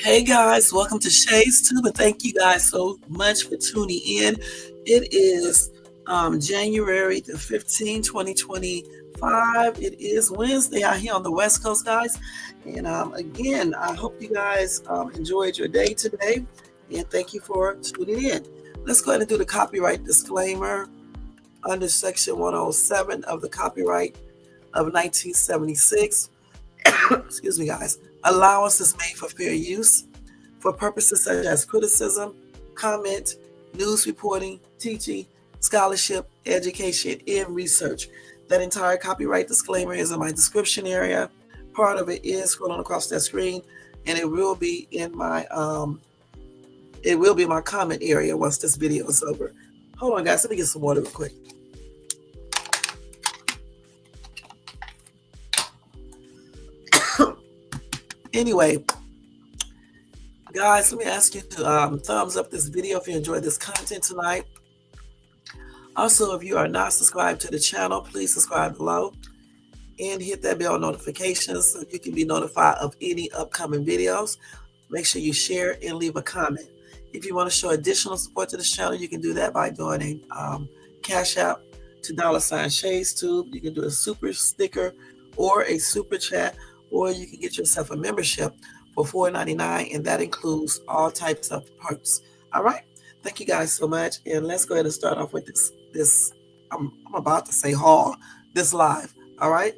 Hey guys, welcome to Shay's Tube, and thank you guys so much for tuning in. It is January the 15th, 2025. It is Wednesday out here on the West Coast, guys. And again, I hope you guys enjoyed your day today, and thank you for tuning in. Let's go ahead and do the copyright disclaimer under Section 107 of the Copyright of 1976. Excuse me, guys. Allowance is made for fair use for purposes such as criticism, comment, news reporting, teaching, scholarship, education, and research. That entire copyright disclaimer is in my description area. Part of it is scrolling across that screen, and it will be in my comment area once this video is over. Hold on, guys. Let me get some water real quick. Anyway, guys, let me ask you to thumbs up this video if you enjoyed this content tonight. Also, if you are not subscribed to the channel, please subscribe below and hit that bell notifications so you can be notified of any upcoming videos. Make sure you share and leave a comment. If you want to show additional support to this channel, you can do that by doing a Cash App to $ShadesTube. You can do a super sticker or a super chat, or you can get yourself a membership for $4.99, and that includes all types of perks. All right. Thank you guys so much. And let's go ahead and start off with this I'm about to say haul, this live. All right.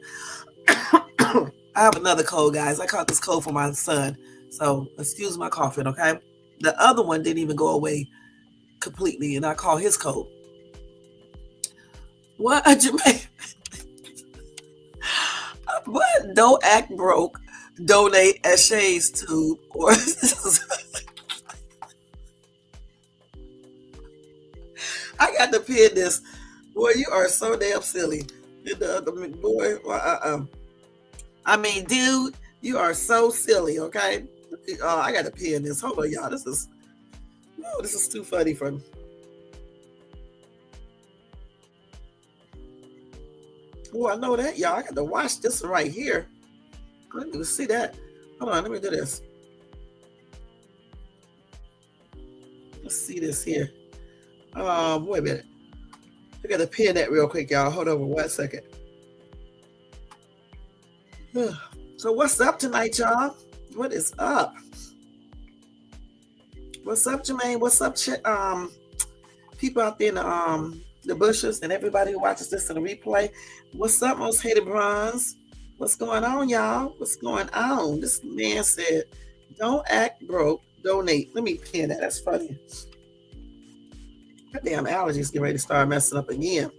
I have another cold, guys. I caught this cold from my son. So excuse my coughing, okay? The other one didn't even go away completely, and I call his cold. What, Jermaine? What? Don't act broke. Donate at Shay's Tube. Or I got to pin this. Boy, you are so damn silly. Boy, I mean, dude, you are so silly. Okay, I got to pin this. Hold on, y'all. This is too funny for me. Oh, I know that, y'all. I got to watch this right here. I didn't even see that. Hold on, let me do this. Let's see this here. Wait a minute. I got to pin that real quick, y'all. Hold on 1 second. So what's up tonight, y'all? What is up? What's up, Jermaine? What's up, people out there in the bushes and everybody who watches this in the replay? What's up, Most Hated Bronze? What's going on, y'all? What's going on? This man said, don't act broke, donate. Let me pin that. That's funny. My damn allergies get ready to start messing up again.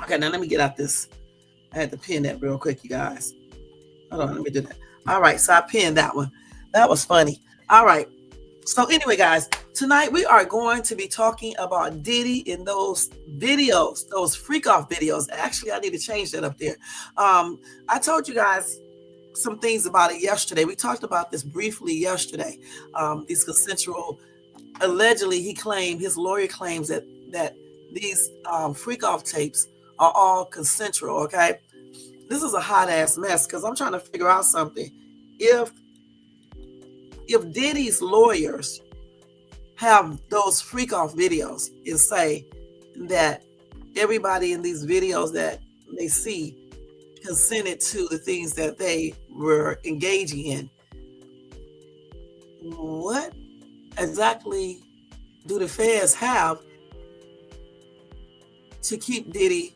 Okay, now let me get out this. I had to pin that real quick, you guys. Hold on, let me do that. All right, so I pinned that one. That was funny. All right. So anyway, guys, tonight we are going to be talking about Diddy in those videos, those freak off videos. Actually, I need to change that up there. I told you guys some things about it yesterday. We talked about this briefly yesterday. These consensual, allegedly, his lawyer claims that these freak off tapes are all consensual. Okay, this is a hot ass mess because I'm trying to figure out something. If Diddy's lawyers have those freak off videos and say that everybody in these videos that they see consented to the things that they were engaging in, what exactly do the feds have to keep Diddy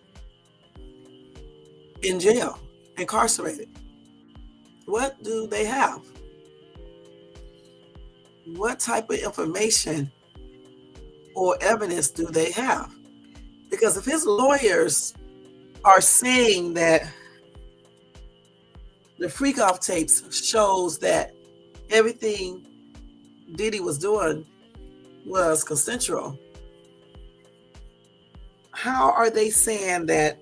in jail, incarcerated? What do they have? What type of information or evidence do they have? Because if his lawyers are saying that the freak off tapes shows that everything Diddy was doing was consensual, how are they saying that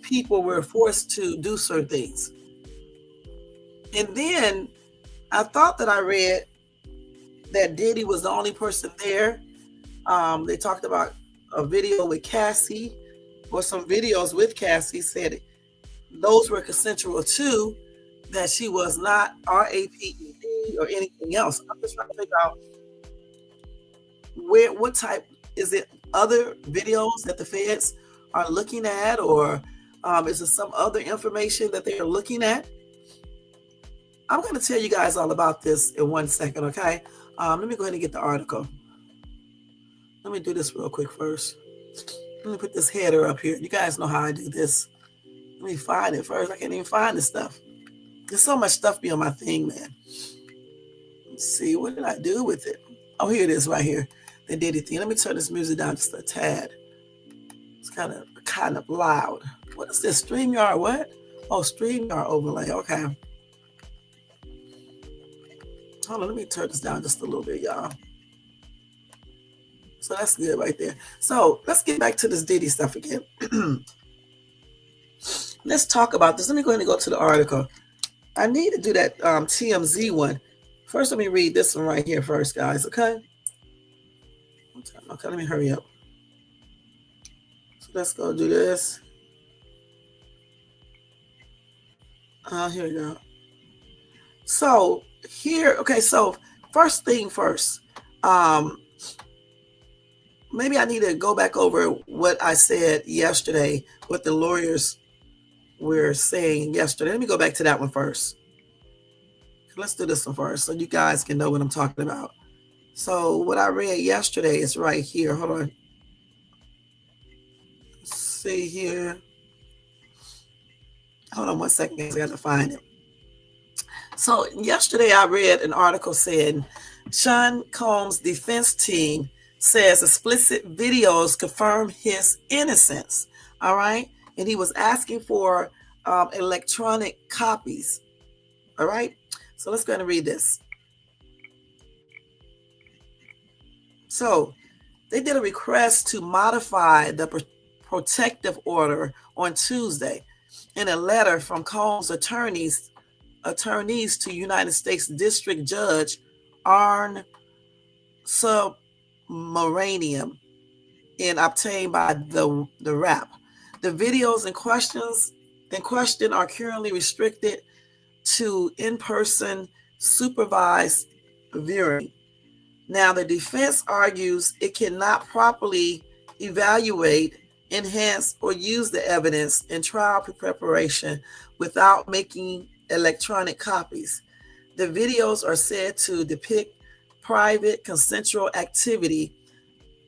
people were forced to do certain things? And then I thought that I read that Diddy was the only person there. They talked about a video with Cassie, or some videos with Cassie, said those were consensual too, that she was not RAPE or anything else. I'm just trying to figure out what type is it? Other videos that the feds are looking at, or is it some other information that they are looking at? I'm going to tell you guys all about this in 1 second, okay? Let me go ahead and get the article. Let me do this real quick first. Let me put this header up here. You guys know how I do this. Let me find it first. I can't even find this stuff. There's so much stuff be on my thing, man. Let's see, what did I do with it? Oh, here it is right here. The Diddy thing. Let me turn this music down just a tad. It's kind of loud. What is this? StreamYard what? Oh, StreamYard overlay. Okay. Hold on, let me turn this down just a little bit, y'all. So that's good right there. So let's get back to this Diddy stuff again. Let's talk about this. Let me go ahead and go to the article. I need to do that TMZ one. First, let me read this one right here first, guys, okay? Okay, let me hurry up. So let's go do this. Here we go. So here, okay, so first thing first. Maybe I need to go back over what I said yesterday, what the lawyers were saying yesterday. Let me go back to that one first. Let's do this one first so you guys can know what I'm talking about. So what I read yesterday is right here. Hold on. Let's see here. Hold on 1 second. I got to find it. So yesterday I read an article saying Sean Combs' defense team says explicit videos confirm his innocence. All right. And he was asking for electronic copies. All right. So let's go ahead and read this. So they did a request to modify the protective order on Tuesday in a letter from Combs' attorneys to United States District Judge Arn Submaranian and obtained by the RAP. The videos in question are currently restricted to in-person supervised viewing. Now, the defense argues it cannot properly evaluate, enhance, or use the evidence in trial preparation without making electronic copies. The videos are said to depict private consensual activity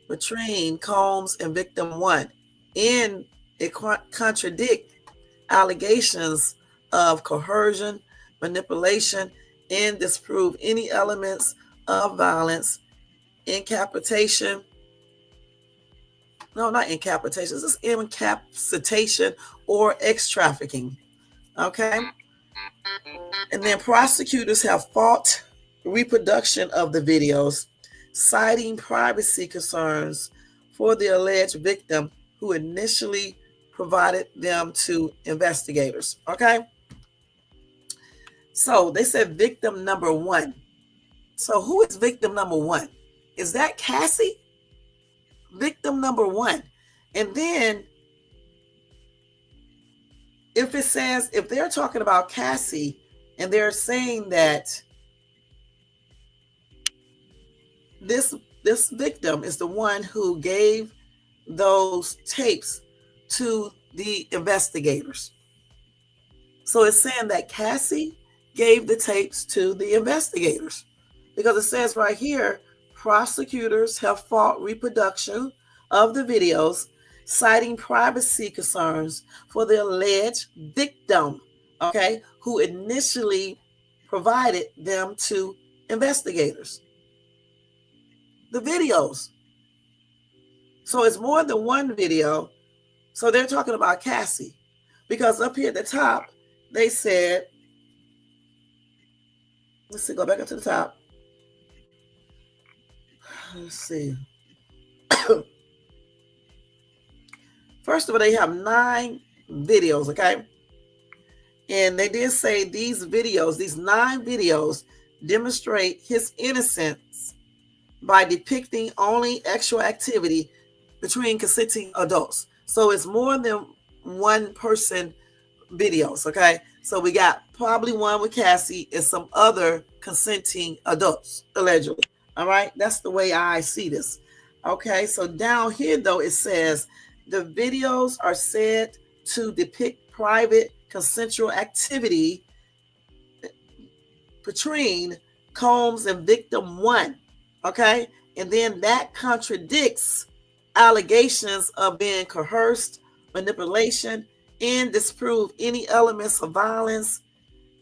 between Combs and victim one, and it contradict allegations of coercion, manipulation, and disprove any elements of violence, incapacitation. No, not incapacitation. This is incapacitation or ex-trafficking. Okay. And then prosecutors have fought reproduction of the videos, citing privacy concerns for the alleged victim who initially provided them to investigators. Okay. So they said victim number one. So who is victim number one? Is that Cassie? Victim number one. And then if it says, if they're talking about Cassie and they're saying that this victim is the one who gave those tapes to the investigators. So it's saying that Cassie gave the tapes to the investigators, because it says right here, prosecutors have fought reproduction of the videos, citing privacy concerns for the alleged victim, okay, who initially provided them to investigators. The videos. So it's more than one video. So they're talking about Cassie, because up here at the top, they said, let's see, go back up to the top. Let's see. First of all, they have 9 videos, okay? And they did say these videos, these 9 videos, demonstrate his innocence by depicting only sexual activity between consenting adults. So it's more than one person videos, okay? So we got probably one with Cassie and some other consenting adults, allegedly. All right, that's the way I see this. Okay, so down here though it says the videos are said to depict private consensual activity between Combs and victim one. Okay, and then that contradicts allegations of being coerced, manipulation, and disprove any elements of violence,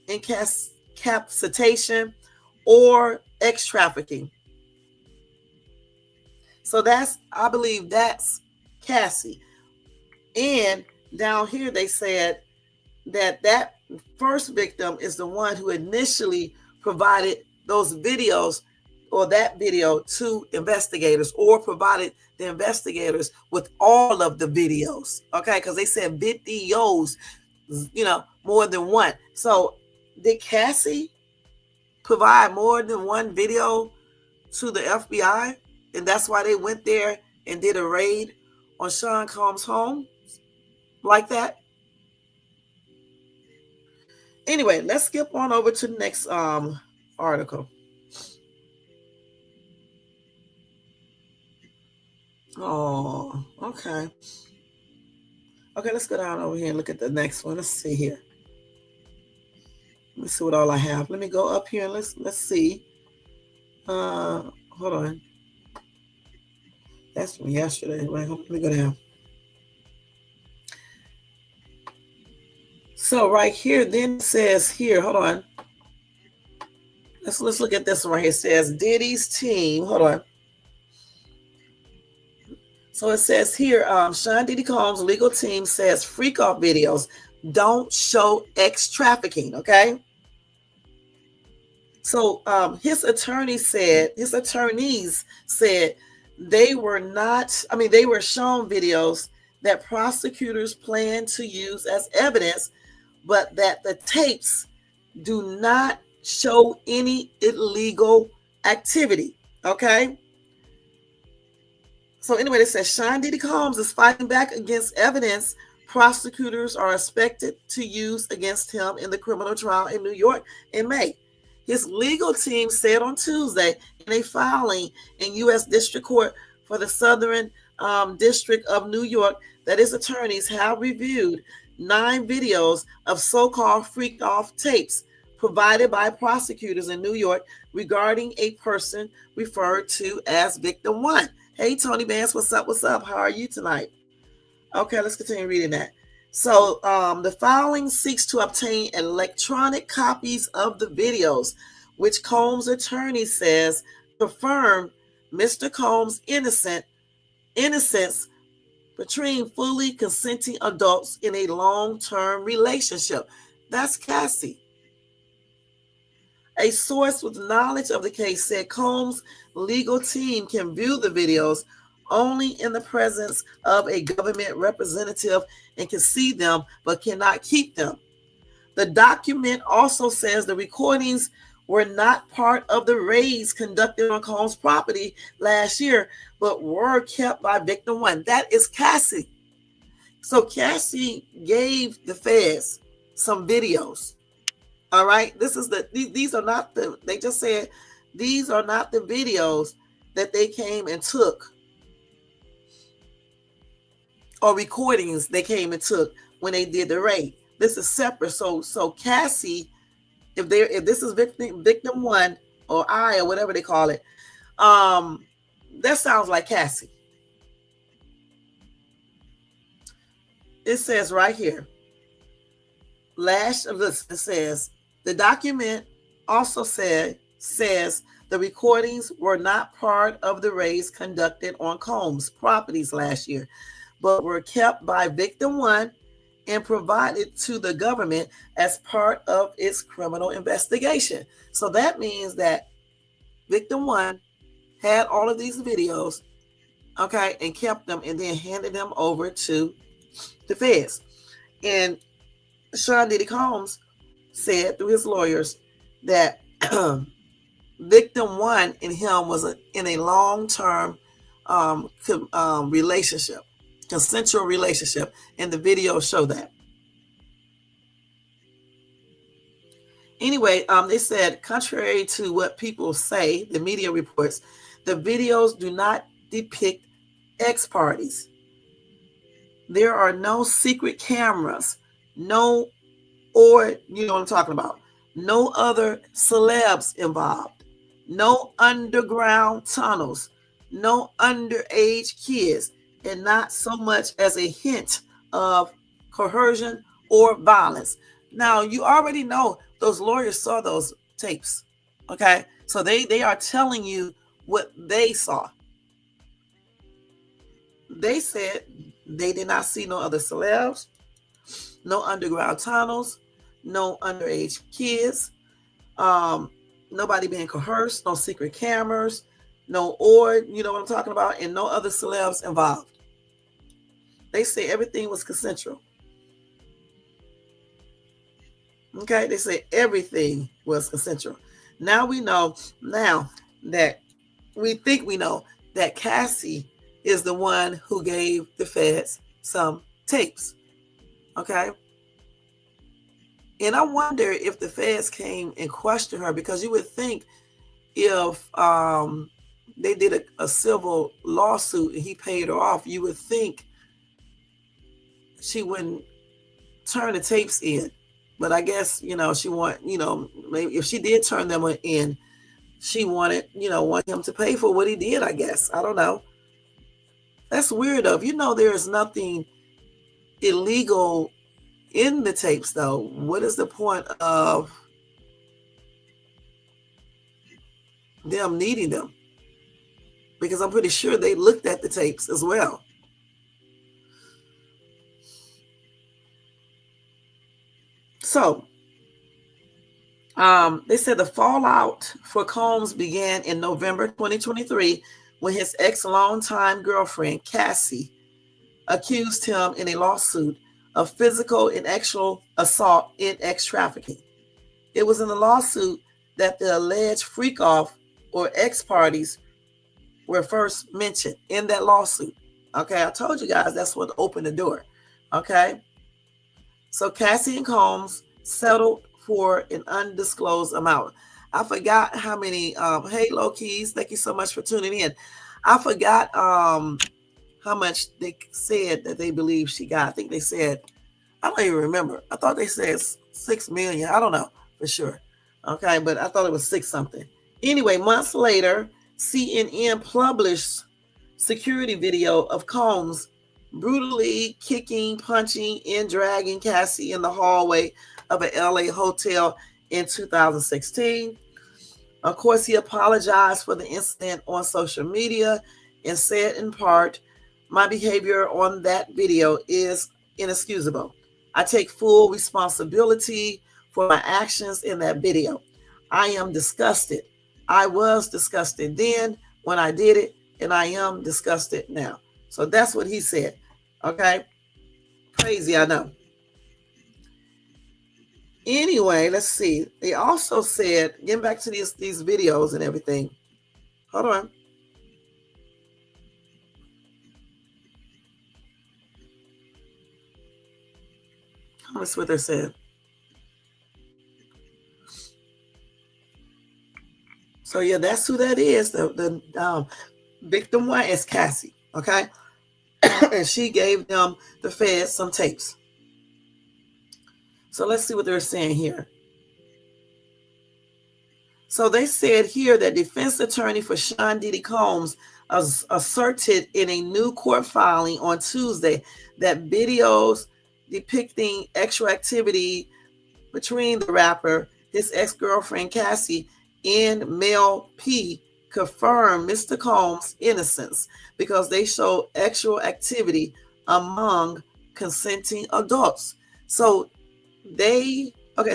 incapacitation, or X trafficking. So I believe that's Cassie. And down here they said that first victim is the one who initially provided those videos or that video to investigators, or provided the investigators with all of the videos. Okay, because they said videos, more than one. So did Cassie provide more than one video to the FBI? And that's why they went there and did a raid on Sean Combs' home like that? Anyway, let's skip on over to the next article. Oh, okay. Okay, let's go down over here and look at the next one. Let's see here. Let's see what all I have. Let me go up here and let's see. Hold on. That's from yesterday. Wait, let me go down. So right here, then it says here, hold on. Let's look at this one right here. It says Diddy's team. Hold on. So it says here, Sean Diddy Combs' legal team says freak off videos don't show X trafficking. Okay. So his attorneys said they were shown videos that prosecutors plan to use as evidence, but that the tapes do not show any illegal activity. Okay. So anyway, it says Sean Diddy Combs is fighting back against evidence prosecutors are expected to use against him in the criminal trial in New York in May. His legal team said on Tuesday in a filing in U.S. District Court for the Southern District of New York that his attorneys have reviewed 9 videos of so-called freak-off tapes provided by prosecutors in New York regarding a person referred to as Victim 1. Hey, Tony Vance, what's up? What's up? How are you tonight? Okay, let's continue reading that. So the filing seeks to obtain electronic copies of the videos, which Combs' attorney says confirm Mr. Combs' innocence between fully consenting adults in a long-term relationship. That's Cassie. A source with knowledge of the case said Combs' legal team can view the videos only in the presence of a government representative and can see them but cannot keep them. The document also says the recordings were not part of the raids conducted on Combs' property last year, but were kept by Victim 1. That is Cassie. So Cassie gave the feds some videos. All right, these are not they just said these are not the videos that they came and took, or recordings they came and took when they did the raid. This is separate. So Cassie, if this is victim 1 or I or whatever they call it, that sounds like Cassie. It says right here, it says the document also says the recordings were not part of the raids conducted on Combs' properties last year, but were kept by Victim 1 and provided to the government as part of its criminal investigation. So that means that Victim 1 had all of these videos, okay, and kept them and then handed them over to the feds. And Sean Diddy Combs said through his lawyers that Victim 1 and him was in a long-term relationship, consensual relationship, and the videos show that. Anyway, they said, contrary to what people say, the media reports, the videos do not depict X parties. There are no secret cameras, no, or you know what I'm talking about, no other celebs involved, no underground tunnels, no underage kids, and not so much as a hint of coercion or violence. Now, you already know those lawyers saw those tapes, okay? So they are telling you what they saw. They said they did not see no other celebs, no underground tunnels, no underage kids, nobody being coerced, no secret cameras, no, or you know what I'm talking about, and no other celebs involved. They say everything was consensual. Okay, they say everything was consensual. Now we know, now that we think we know, that Cassie is the one who gave the feds some tapes. Okay. And I wonder if the feds came and questioned her, because you would think if they did a civil lawsuit and he paid her off, you would think she wouldn't turn the tapes in. But I guess, you know, she want, you know, maybe if she did turn them in, she wanted, you know, want him to pay for what he did, I guess. I don't know. That's weird though. You know, there is nothing illegal in the tapes though. What is the point of them needing them? Because I'm pretty sure they looked at the tapes as well. So, they said the fallout for Combs began in November 2023 when his ex-longtime girlfriend, Cassie, accused him in a lawsuit of physical and sexual assault and ex trafficking. It was in the lawsuit that the alleged freak-off or ex parties were first mentioned in that lawsuit. Okay, I told you guys that's what opened the door. Okay. So Cassie and Combs settled for an undisclosed amount. I forgot how many. Hey, Low Keys, thank you so much for tuning in. I forgot how much they said that they believe she got. I think they said, I don't even remember. I thought they said 6 million. I don't know for sure. Okay, but I thought it was 6 something. Anyway, months later, CNN published security video of Combs brutally kicking, punching, and dragging Cassie in the hallway of an LA hotel in 2016. Of course, he apologized for the incident on social media and said in part, "My behavior on that video is inexcusable. I take full responsibility for my actions in that video. I am disgusted. I was disgusted then when I did it, and I am disgusted now." So that's what he said. Okay. Crazy, I know. Anyway, let's see. They also said, getting back to these videos and everything. Hold on. That's what they said. So yeah, that's who that is. The victim one is Cassie. Okay. And she gave them, the feds, some tapes. So let's see what they're saying here. So they said here that defense attorney for Sean Diddy Combs asserted in a new court filing on Tuesday that videos depicting sexual activity between the rapper, his ex-girlfriend Cassie, and Mel P confirm Mr. Combs' innocence because they show sexual activity among consenting adults. So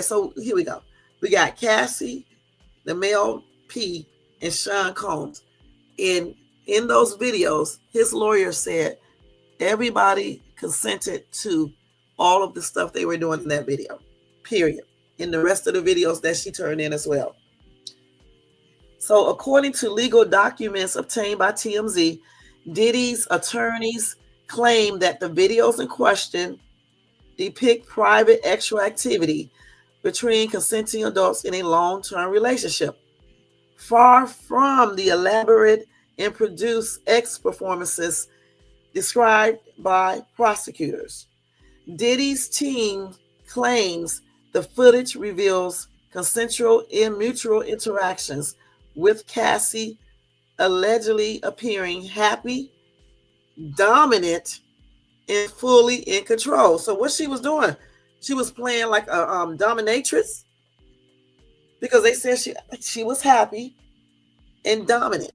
so here we go. We got Cassie, the Mel P, and Sean Combs. In those videos, his lawyer said everybody consented to all of the stuff they were doing in that video, period. In the rest of the videos that she turned in as well. So according to legal documents obtained by TMZ, Diddy's attorneys claim that the videos in question depict private sexual activity between consenting adults in a long-term relationship. Far from the elaborate and produced X performances described by prosecutors. Diddy's team claims the footage reveals consensual and mutual interactions, with Cassie allegedly appearing happy, dominant, and fully in control. So what she was doing, she was playing like a dominatrix, because they said she was happy and dominant.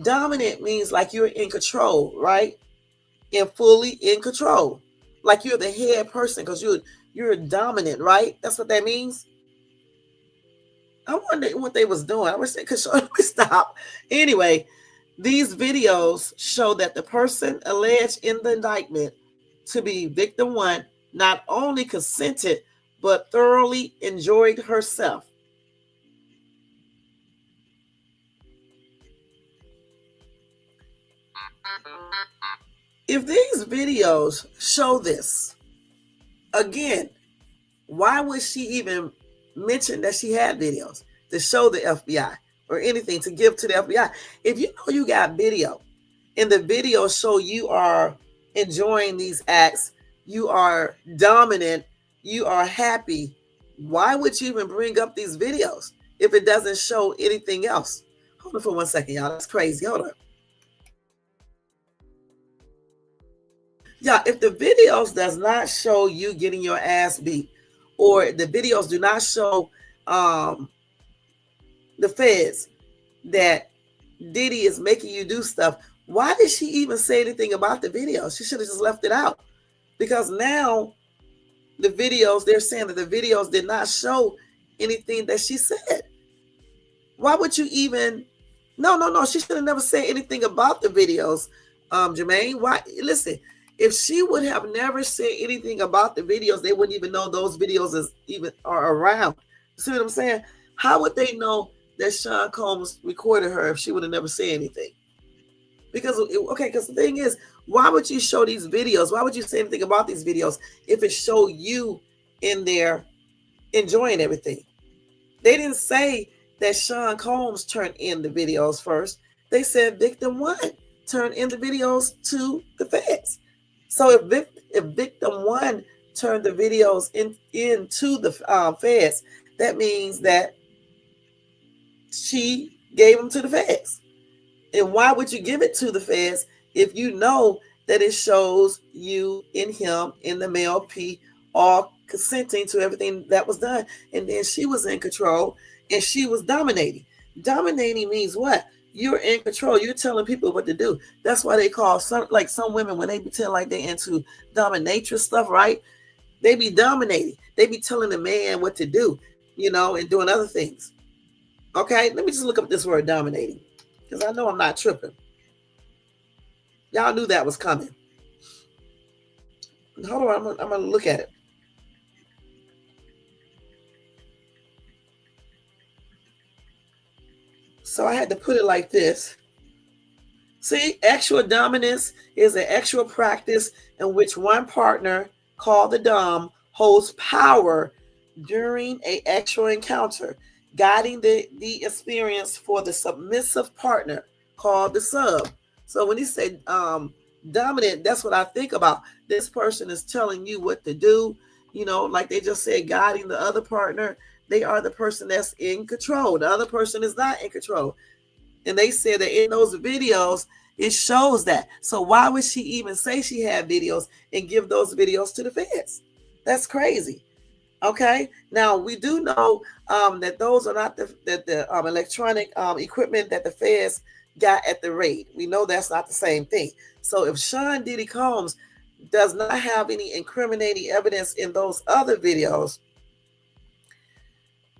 Dominant means like you're in control, right? And fully in control, like you're the head person, because you're dominant, right? That's what that means. I wonder what they was doing. I wish they could show me. Stop. Anyway, these videos show that the person alleged in the indictment to be victim one not only consented, but thoroughly enjoyed herself. If these videos show this, again, why would she even mention that she had videos to show the FBI or anything to give to the FBI? If you know you got video and the video show you are enjoying these acts, you are dominant, you are happy, why would you even bring up these videos if it doesn't show anything else? Hold on for 1 second, y'all. That's crazy. Hold on. Yeah, if the videos does not show you getting your ass beat, or the videos do not show the feds that Diddy is making you do stuff, why did she even say anything about the videos? She should have just left it out, because now the videos, they're saying that the videos did not show anything that she said. Why would you even? No. She should have never said anything about the videos, Jermaine. Why? Listen, if she would have never said anything about the videos, they wouldn't even know those videos are around. See what I'm saying? How would they know that Sean Combs recorded her if she would have never said anything? Because the thing is, why would you show these videos? Why would you say anything about these videos if it showed you in there enjoying everything? They didn't say that Sean Combs turned in the videos first. They said victim one turned in the videos to the feds. So if victim one turned the videos into the feds, that means that she gave them to the feds. And why would you give it to the feds if you know that it shows you and him in the male P all consenting to everything that was done? And then she was in control and she was dominating. Dominating means what? You're in control. You're telling people what to do. That's why they call some women, when they pretend like they're into dominatrix stuff, right? They be dominating. They be telling the man what to do, and doing other things. Okay, let me just look up this word dominating, because I know I'm not tripping. Y'all knew that was coming. Hold on, I'm gonna look at it. So I had to put it like this. See, actual dominance is an actual practice in which one partner, called the dom, holds power during an actual encounter, guiding the experience for the submissive partner, called the sub. So when you say dominant, that's what I think about. This person is telling you what to do, like they just said, guiding the other partner. They are the person that's in control. The other person is not in control. And they said that in those videos, it shows that. So why would she even say she had videos and give those videos to the feds? That's crazy. Okay. Now we do know that those are not the electronic equipment that the feds got at the raid. We know that's not the same thing. So if Sean Diddy Combs does not have any incriminating evidence in those other videos,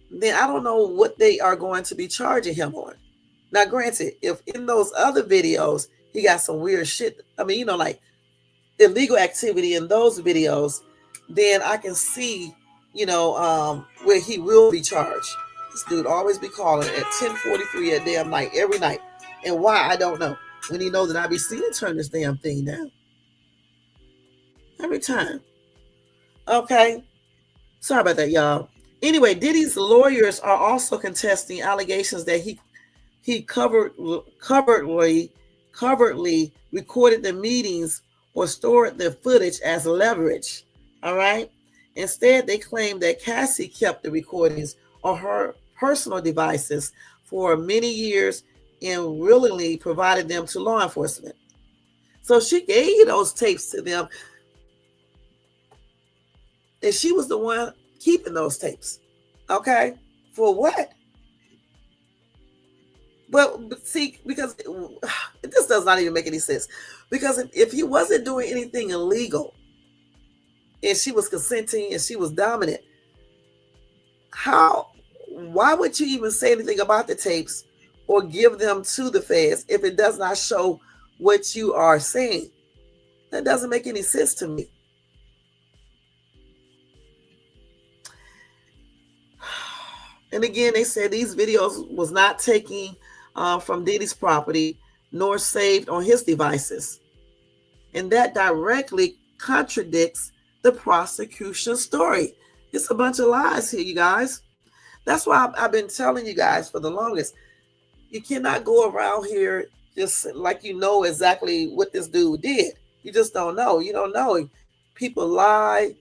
then I don't know what they are going to be charging him on. Now, granted, if in those other videos he got some weird shit, like illegal activity in those videos, then I can see, where he will be charged. This dude always be calling at 10:43 at damn night, every night. And why, I don't know. When he knows that I be seeing turn this damn thing down. Every time. Okay. Sorry about that, y'all. Anyway, Diddy's lawyers are also contesting allegations that he covertly recorded the meetings or stored the footage as leverage. All right. Instead, they claim that Cassie kept the recordings on her personal devices for many years and willingly provided them to law enforcement. So she gave those tapes to them, and she was the one keeping those tapes. Okay? For what? But see, because this does not even make any sense. Because if he wasn't doing anything illegal and she was consenting and she was dominant, why would you even say anything about the tapes or give them to the feds if it does not show what you are saying? That doesn't make any sense to me. And again, they said these videos was not taken from Diddy's property nor saved on his devices. And that directly contradicts the prosecution story. It's a bunch of lies here, you guys. That's why I've been telling you guys for the longest. You cannot go around here just like you know exactly what this dude did. You just don't know. You don't know. People lie.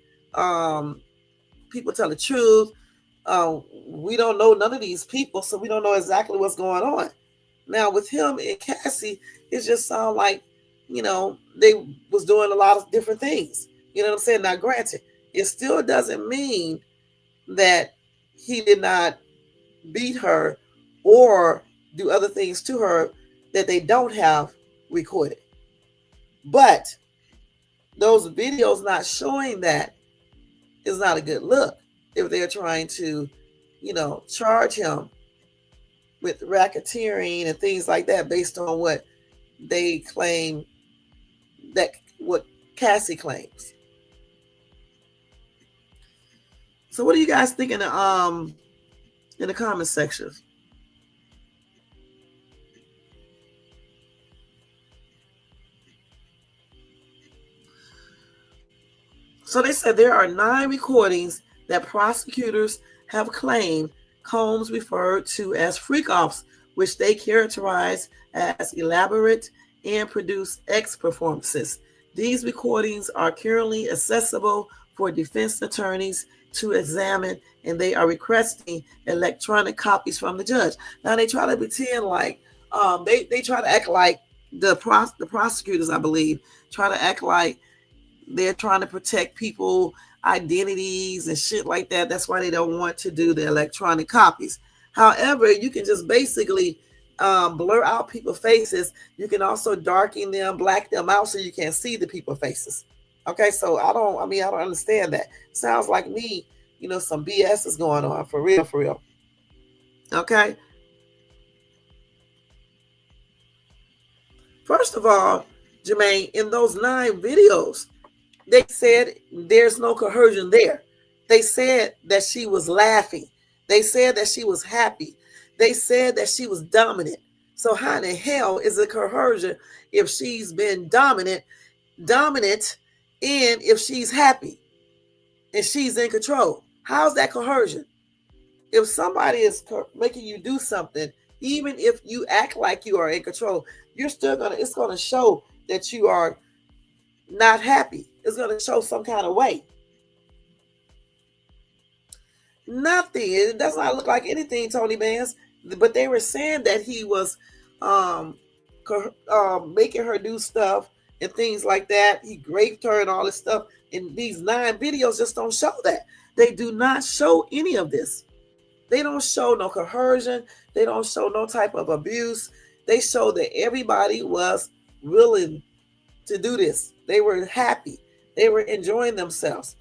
People tell the truth. We don't know none of these people, so we don't know exactly what's going on. Now with him and Cassie, it just sounds like, they was doing a lot of different things. You know what I'm saying? Now, granted, it still doesn't mean that he did not beat her or do other things to her that they don't have recorded. But those videos not showing that is not a good look if they're trying to, charge him with racketeering and things like that based on what they claim, what Cassie claims. So what do you guys think in the comment section? So they said there are 9 recordings that prosecutors have claimed Combs referred to as freak-offs, which they characterize as elaborate and produced X performances. These recordings are currently accessible for defense attorneys to examine, and they are requesting electronic copies from the judge. Now they try to pretend like they try to act like the prosecutors, I believe, try to act like they're trying to protect people identities and shit like that. That's why they don't want to do the electronic copies. However, you can just basically blur out people's faces. You can also darken them, black them out so you can't see the people's faces. Okay, so I don't understand that. Sounds like me, some BS is going on for real. Okay. First of all, Jermaine, in those 9 videos, they said there's no coercion there. They said that she was laughing. They said that she was happy. They said that she was dominant. So how in the hell is it coercion if she's been dominant, and if she's happy and she's in control? How's that coercion? If somebody is making you do something, even if you act like you are in control, it's going to show that you are not happy. It's going to show some kind of way. Nothing. It does not look like anything, Tony Vance. But they were saying that he was making her do stuff and things like that. He raped her and all this stuff. And these 9 videos just don't show that. They do not show any of this. They don't show no coercion. They don't show no type of abuse. They show that everybody was willing to do this. They were happy. They were enjoying themselves.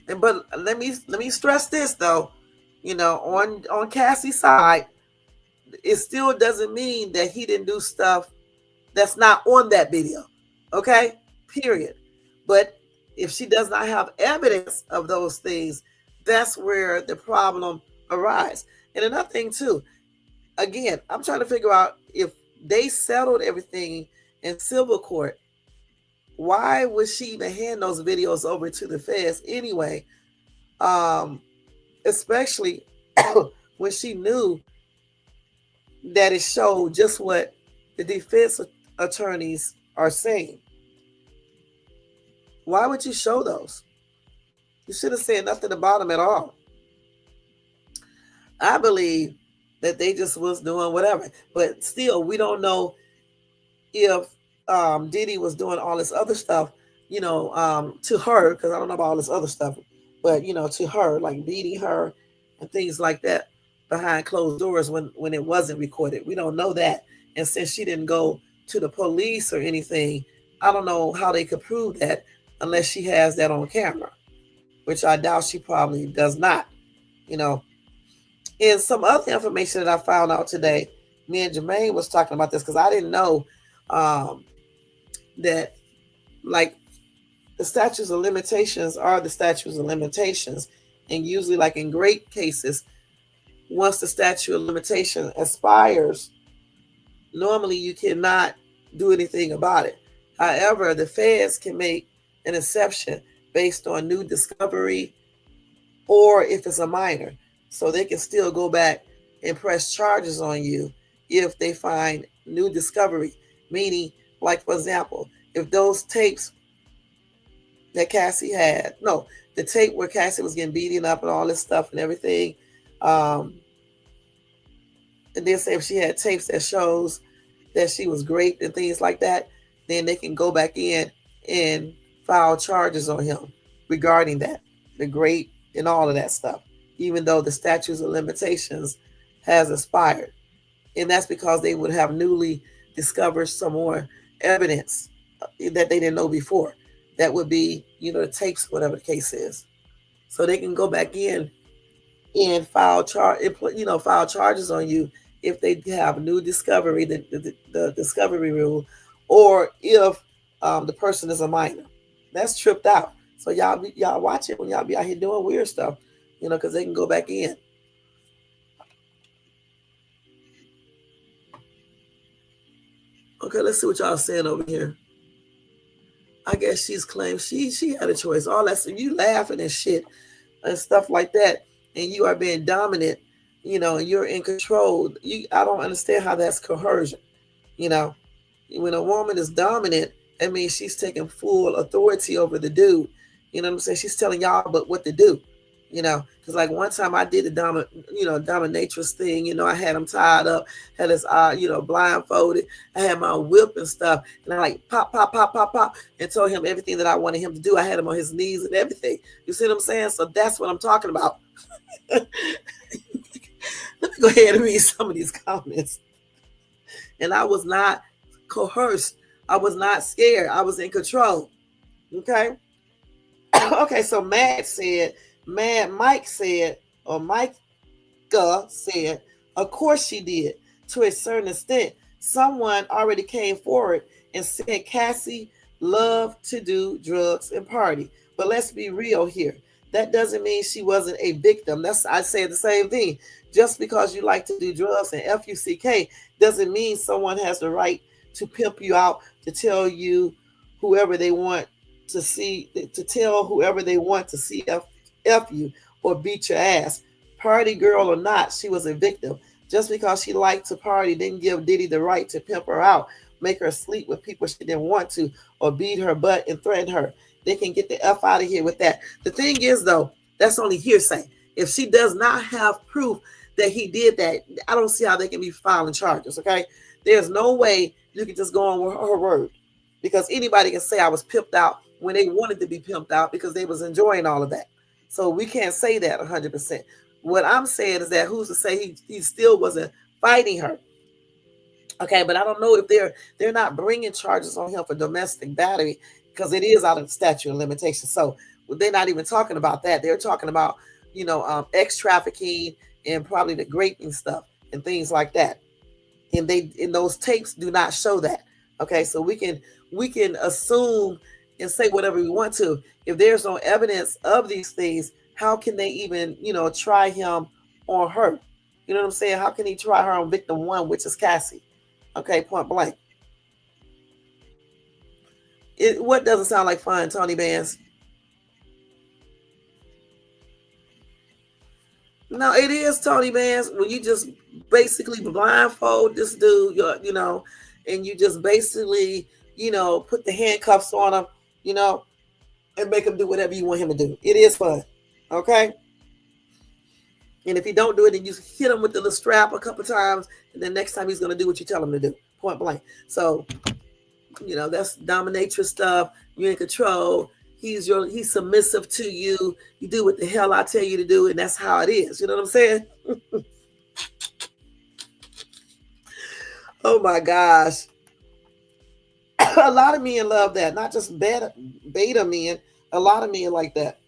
But let me stress this though, on Cassie's side, it still doesn't mean that he didn't do stuff that's not on that video. Okay? Period. But if she does not have evidence of those things, that's where the problem arises. And another thing too, again, I'm trying to figure out if they settled everything in civil court why would she even hand those videos over to the feds anyway? Especially when she knew that it showed just what the defense attorneys are saying. Why would you show those? You should have said nothing about them at all. I believe that they just was doing whatever. But still, we don't know if Diddy was doing all this other stuff, to her, because I don't know about all this other stuff, but to her, like beating her and things like that behind closed doors when it wasn't recorded. We don't know that. And since she didn't go to the police or anything, I don't know how they could prove that unless she has that on camera, which I doubt she probably does not, you know. And some other information that I found out today, me and Jermaine was talking about this because I didn't know um, that, like, the statutes of limitations are the statutes of limitations. And usually, like in great cases, once the statute of limitation expires, normally you cannot do anything about it. However, the feds can make an exception based on new discovery or if it's a minor. So they can still go back and press charges on you if they find new discovery. Meaning, like, for example, if those tapes that Cassie had, no, the tape where Cassie was getting beaten up and all this stuff and everything, and then say if she had tapes that shows that she was raped and things like that, then they can go back in and file charges on him regarding that, the rape and all of that stuff, even though the statutes of limitations has expired. And that's because they would have newly discovered some more evidence that they didn't know before. That would be, the tapes, whatever the case is. So they can go back in and file charges on you if they have new discovery, the discovery rule, or if the person is a minor. That's tripped out. So y'all watch it when y'all be out here doing weird stuff, because they can go back in. Okay, let's see what y'all saying over here. I guess she's claimed she had a choice. All that, so you laughing and shit and stuff like that, and you are being dominant, you're in control. I don't understand how that's coercion. When a woman is dominant, that means she's taking full authority over the dude. You know what I'm saying? She's telling y'all but what to do. Because like one time I did the dominatrix thing. I had him tied up, had his blindfolded. I had my whip and stuff, and I like pop, pop, pop, pop, pop, and told him everything that I wanted him to do. I had him on his knees and everything. You see what I'm saying? So that's what I'm talking about. Let me go ahead and read some of these comments. And I was not coerced. I was not scared. I was in control. Okay. Okay. So Mike said, Micah said, of course she did. To a certain extent, someone already came forward and said Cassie loved to do drugs and party. But let's be real here. That doesn't mean she wasn't a victim. I say the same thing. Just because you like to do drugs and FUCK doesn't mean someone has the right to pimp you out, to tell you whoever they want to see, to tell whoever they want to see F you or beat your ass. Party girl or not, she was a victim. Just because she liked to party didn't give Diddy the right to pimp her out, make her sleep with people she didn't want to, or beat her butt and threaten her. They can get the F out of here with that. The thing is, though, that's only hearsay. If she does not have proof that he did that, I don't see how they can be filing charges, okay? There's no way you can just go on with her word, because anybody can say I was pimped out when they wanted to be pimped out because they was enjoying all of that. So we can't say that 100%. What I'm saying is that who's to say he still wasn't fighting her? Okay, but I don't know if they're not bringing charges on him for domestic battery because it is out of the statute of limitations. So they're not even talking about that. They're talking about ex trafficking and probably the raping stuff and things like that. And those tapes do not show that. Okay, so we can assume and say whatever we want to. If there's no evidence of these things, how can they even try him on her? You know what I'm saying? How can he try her on victim one, which is Cassie? Okay, point blank. What doesn't sound like fun, Tony Bands? No, it is, Tony Bands, when you just basically blindfold this dude, and you just basically, put the handcuffs on him, and make him do whatever you want him to do. It is fun. Okay? And if he don't do it, then you hit him with the little strap a couple times, and then next time he's going to do what you tell him to do, point blank. So, that's dominatrix stuff. You're in control. He's submissive to you. You do what the hell I tell you to do, and that's how it is. You know what I'm saying? Oh my gosh. A lot of men love that. Not just beta men. A lot of men like that.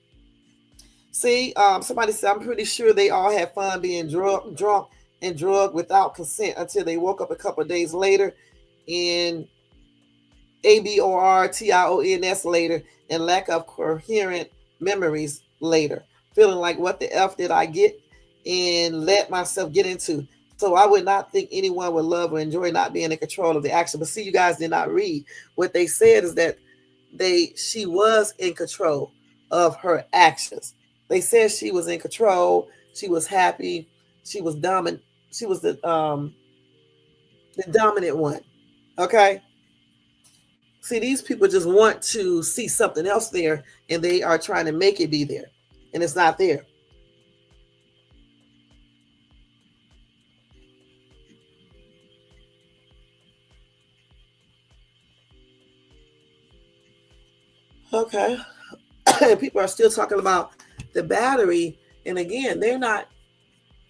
See, somebody said, I'm pretty sure they all had fun being drunk and drugged without consent until they woke up a couple of days later in ABORTIONS later, and lack of coherent memories later, feeling like what the F did I get and let myself get into. So I would not think anyone would love or enjoy not being in control of the action. But see, you guys did not read. What they said is that she was in control of her actions. They said she was in control. She was happy. She was dominant. She was the dominant one. Okay. See, these people just want to see something else there, and they are trying to make it be there, and it's not there. Okay. People are still talking about the battery, and again,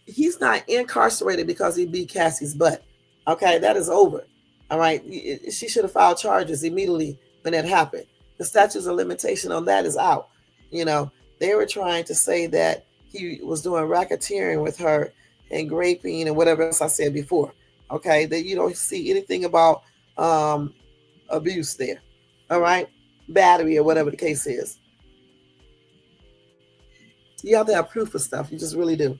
he's not incarcerated because he beat Cassie's butt. Okay, that is over. All right, she should have filed charges immediately when that happened. The statute of limitation on that is out. They were trying to say that he was doing racketeering with her and raping and whatever else I said before. Okay, that you don't see anything about abuse there. All right, battery or whatever the case is. You have to have proof of stuff. You just really do.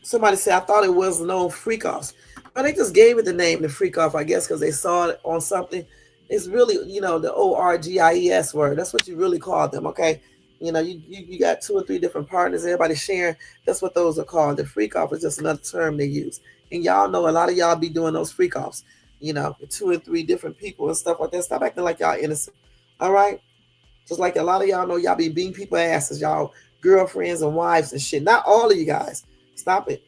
Somebody said, I thought it was no freak offs. But they just gave it the name, the freak off, I guess, because they saw it on something. It's really, the ORGIES word. That's what you really call them, okay? You got 2 or 3 different partners, everybody sharing. That's what those are called. The freak off is just another term they use. And y'all know a lot of y'all be doing those freak offs, with 2 or 3 different people and stuff like that. Stop acting like y'all innocent, all right? Just like a lot of y'all know y'all be beating people asses, y'all girlfriends and wives and shit. Not all of you guys. Stop it.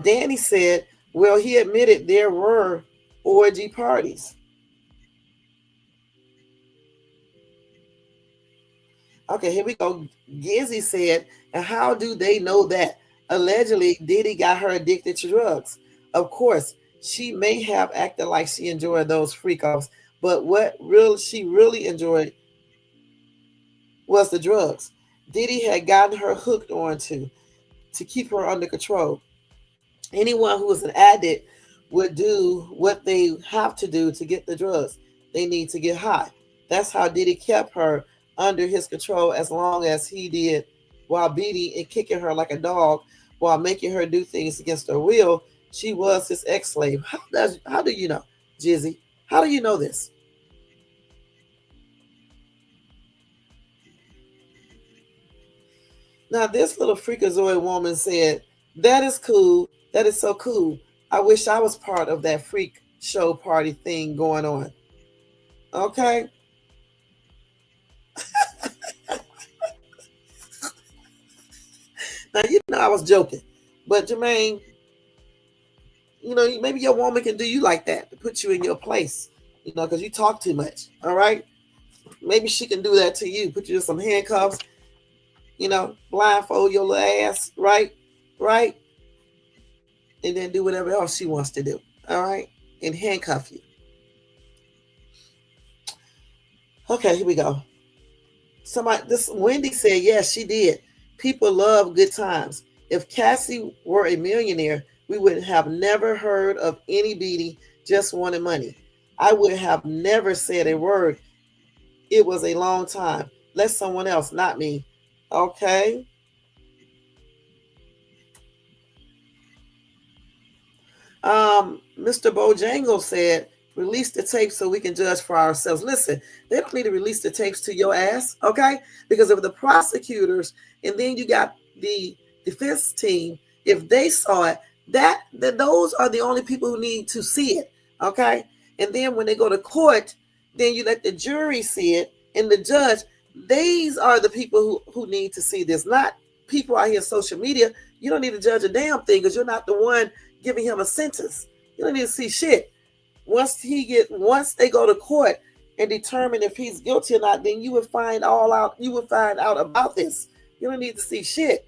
Danny said, well, he admitted there were orgy parties. Okay, here we go. Gizzy said, and how do they know that? Allegedly, Diddy got her addicted to drugs. Of course, she may have acted like she enjoyed those freak offs, but what she really enjoyed was the drugs. Diddy had gotten her hooked on to keep her under control. Anyone who is an addict would do what they have to do to get the drugs. They need to get high. That's how Diddy kept her under his control as long as he did, while beating and kicking her like a dog, while making her do things against her will. She was his ex-slave. How do you know, Jizzy? How do you know this? Now, this little freakazoid woman said, that is cool. That is so cool. I wish I was part of that freak show party thing going on. Okay. Now, I was joking. But Jermaine, maybe your woman can do you like that to put you in your place, because you talk too much. All right. Maybe she can do that to you. Put you in some handcuffs, blindfold your little ass, right? Right? And then do whatever else she wants to do. All right? And handcuff you. Okay, here we go. Wendy said, yes, she did. People love good times. If Cassie were a millionaire, we would have never heard of any beating, just wanted money. I would have never said a word. It was a long time. Let someone else, not me. Okay. Mr. Bojangle said, release the tapes so we can judge for ourselves. Listen, they don't need to release the tapes to your ass, okay? Because if the prosecutors and then you got the defense team, if they saw it, that those are the only people who need to see it, okay? And then when they go to court, then you let the jury see it and the judge. These are the people who need to see this, not people out here social media. You don't need to judge a damn thing because you're not the one giving him a sentence. You don't need to see shit. Once they go to court and determine if he's guilty or not, then you would find out about this. You don't need to see shit.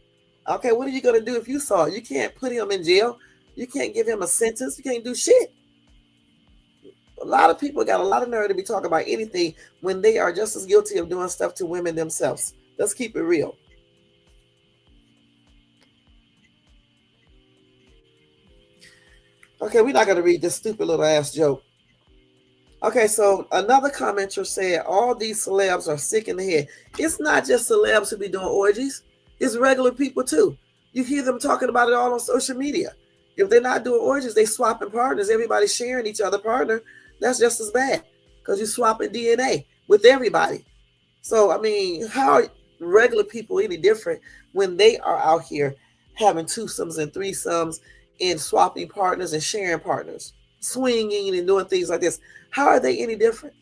Okay, what are you gonna do if you saw it? You can't put him in jail. You can't give him a sentence. You can't do shit. A lot of people got a lot of nerve to be talking about anything when they are just as guilty of doing stuff to women themselves. Let's keep it real. Okay, we're not going to read this stupid little ass joke. Okay, so another commenter said all these celebs are sick in the head. It's not just celebs who be doing orgies. It's regular people too. You hear them talking about it all on social media. If they're not doing orgies, they swapping partners. Everybody's sharing each other partner. That's just as bad because you're swapping DNA with everybody. So, I mean, how are regular people any different when they are out here having twosomes and threesomes and swapping partners and sharing partners, swinging and doing things like this? How are they any different?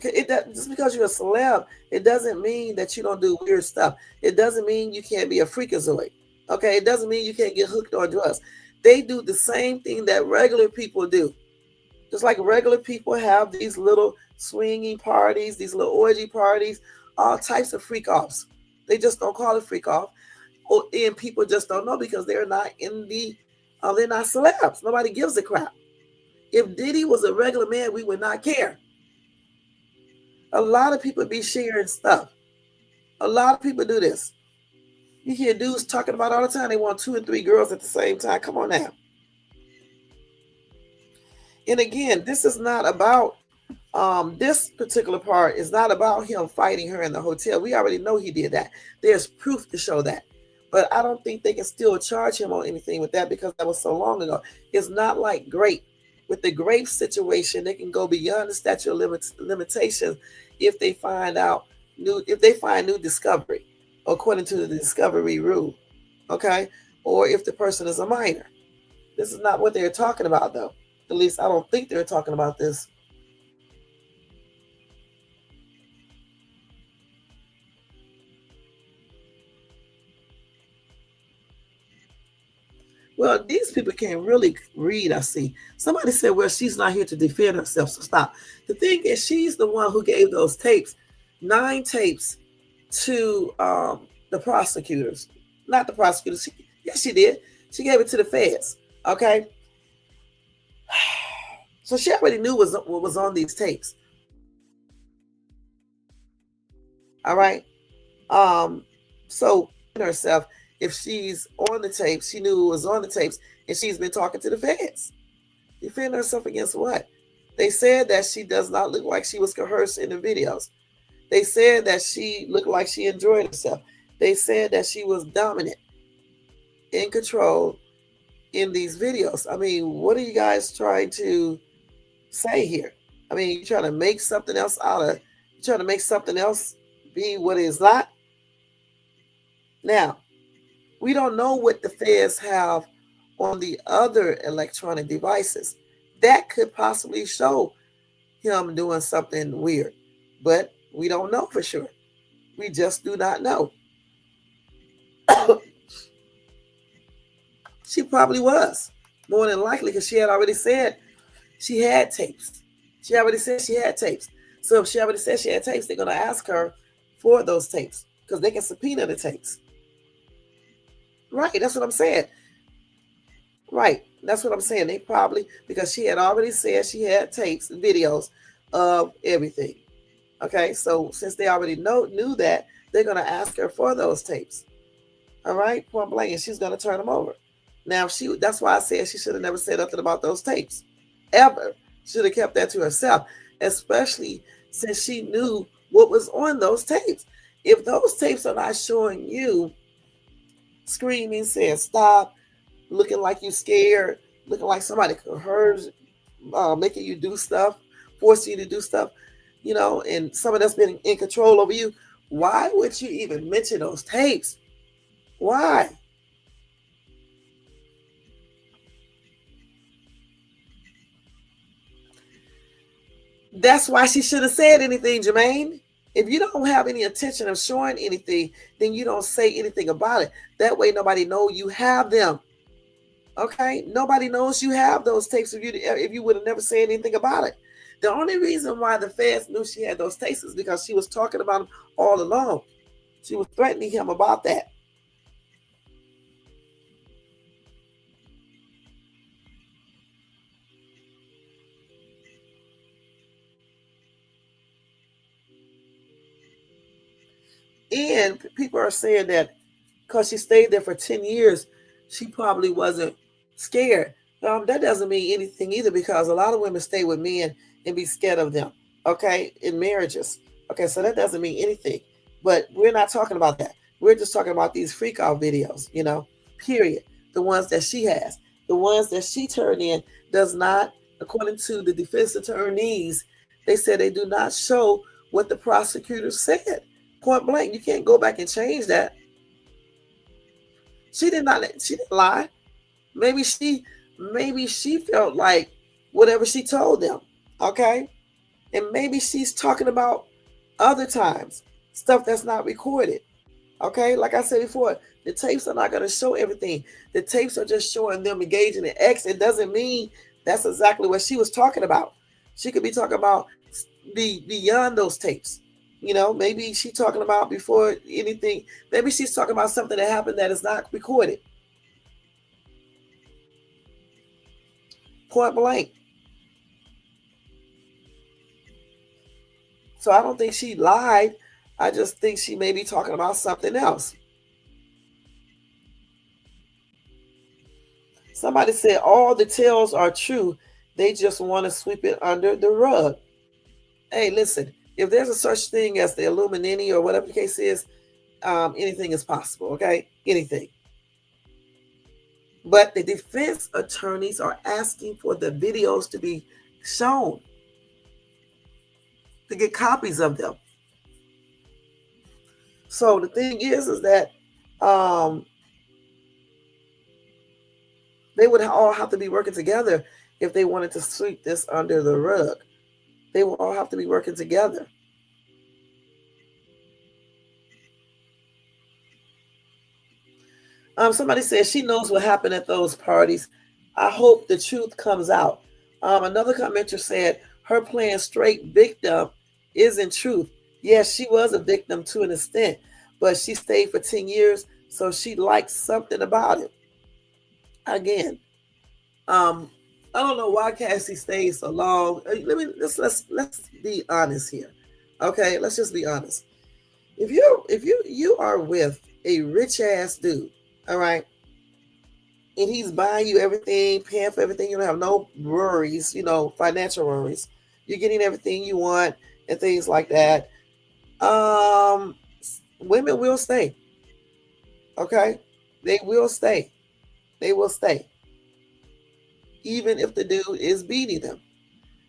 Just because you're a celeb, it doesn't mean that you don't do weird stuff. It doesn't mean you can't be a freakazoid. Okay, it doesn't mean you can't get hooked on drugs. They do the same thing that regular people do. Just like regular people have these little swinging parties, these little orgy parties, all types of freak offs. They just don't call it freak off, and people just don't know because they're not they're not celebs. Nobody gives a crap. If Diddy was a regular man, we would not care. A lot of people be sharing stuff. A lot of people do this. You hear dudes talking about all the time they want 2 and 3 girls at the same time. Come on now. And again, this is not about this particular part is not about him fighting her in the hotel. We already know he did that. There's proof to show that. But I don't think they can still charge him on anything with that because that was so long ago. It's not like grape. With the grape situation, they can go beyond the statute of limitations if they find new discovery, according to the discovery rule. Okay? Or if the person is a minor. This is not what they're talking about, though. At least I don't think they're talking about this. Well, these people can't really read, I see. Somebody said, well, she's not here to defend herself, so stop. The thing is, she's the one who gave those tapes, 9 tapes, to the prosecutors. Not the prosecutors. Yes, she did. She gave it to the feds, okay? So she already knew what was on these tapes. All right? So herself, if she's on the tapes, she knew it was on the tapes, and she's been talking to the feds. Defend herself against what? They said that she does not look like she was coerced in the videos. They said that she looked like she enjoyed herself. They said that she was dominant, in control in these videos. I mean, what are you guys trying to say here? I mean, you're trying to make something else be what it is not? Now, we don't know what the feds have on the other electronic devices. That could possibly show him doing something weird, but we don't know for sure. We just do not know. She probably was, more than likely, because she had already said she had tapes. She already said she had tapes. So if she already said she had tapes, they're going to ask her for those tapes because they can subpoena the tapes. Right, that's what I'm saying. Right, that's what I'm saying. They probably, because she had already said she had tapes and videos of everything. Okay, so since they already knew that, they're going to ask her for those tapes. All right, point blank, and she's going to turn them over. Now, that's why I said she should have never said nothing about those tapes. Ever. Should have kept that to herself, especially since she knew what was on those tapes. If those tapes are not showing you screaming, saying stop, looking like you scared, looking like somebody coerced, making you do stuff, forcing you to do stuff, and someone that's been in control over you. Why would you even mention those tapes? Why? That's why she should have said anything, Jermaine. If you don't have any intention of showing anything, then you don't say anything about it. That way nobody know you have them. Okay? Nobody knows you have those tapes if you would have never said anything about it. The only reason why the feds knew she had those tapes is because she was talking about them all along. She was threatening him about that. And people are saying that because she stayed there for 10 years, she probably wasn't scared. That doesn't mean anything either, because a lot of women stay with men and be scared of them, okay, in marriages. Okay, so that doesn't mean anything. But we're not talking about that. We're just talking about these freak out videos, period. The ones that she has. The ones that she turned in does not, according to the defense attorneys, they said they do not show what the prosecutor said. Point blank. You can't go back and change that. She did not. She didn't lie. Maybe she felt like whatever she told them. Okay, and maybe she's talking about other times stuff that's not recorded. Okay, like I said before, the tapes are not going to show everything. The tapes are just showing them engaging in X. It doesn't mean that's exactly what she was talking about. She could be talking about beyond those tapes. Maybe she's talking about before anything. Maybe she's talking about something that happened that is not recorded. Point blank. So I don't think she lied. I just think she may be talking about something else. Somebody said all the tales are true. They just want to sweep it under the rug. Hey, listen, if there's a such thing as the Illuminati or whatever the case is, anything is possible, okay? Anything. But the defense attorneys are asking for the videos to be shown, to get copies of them. So the thing is that they would all have to be working together if they wanted to sweep this under the rug. They will all have to be working together. Somebody says she knows what happened at those parties. I hope the truth comes out. Another commenter said her playing straight victim isn't truth. Yes, she was a victim to an extent, but she stayed for 10 years, so she liked something about it. Again, I don't know why Cassie stayed so long. Let's be honest here. Okay, let's just be honest. If you are with a rich ass dude, all right, and he's buying you everything, paying for everything, you don't have no worries, financial worries. You're getting everything you want and things like that. Women will stay. Okay, they will stay. They will stay, even if the dude is beating them.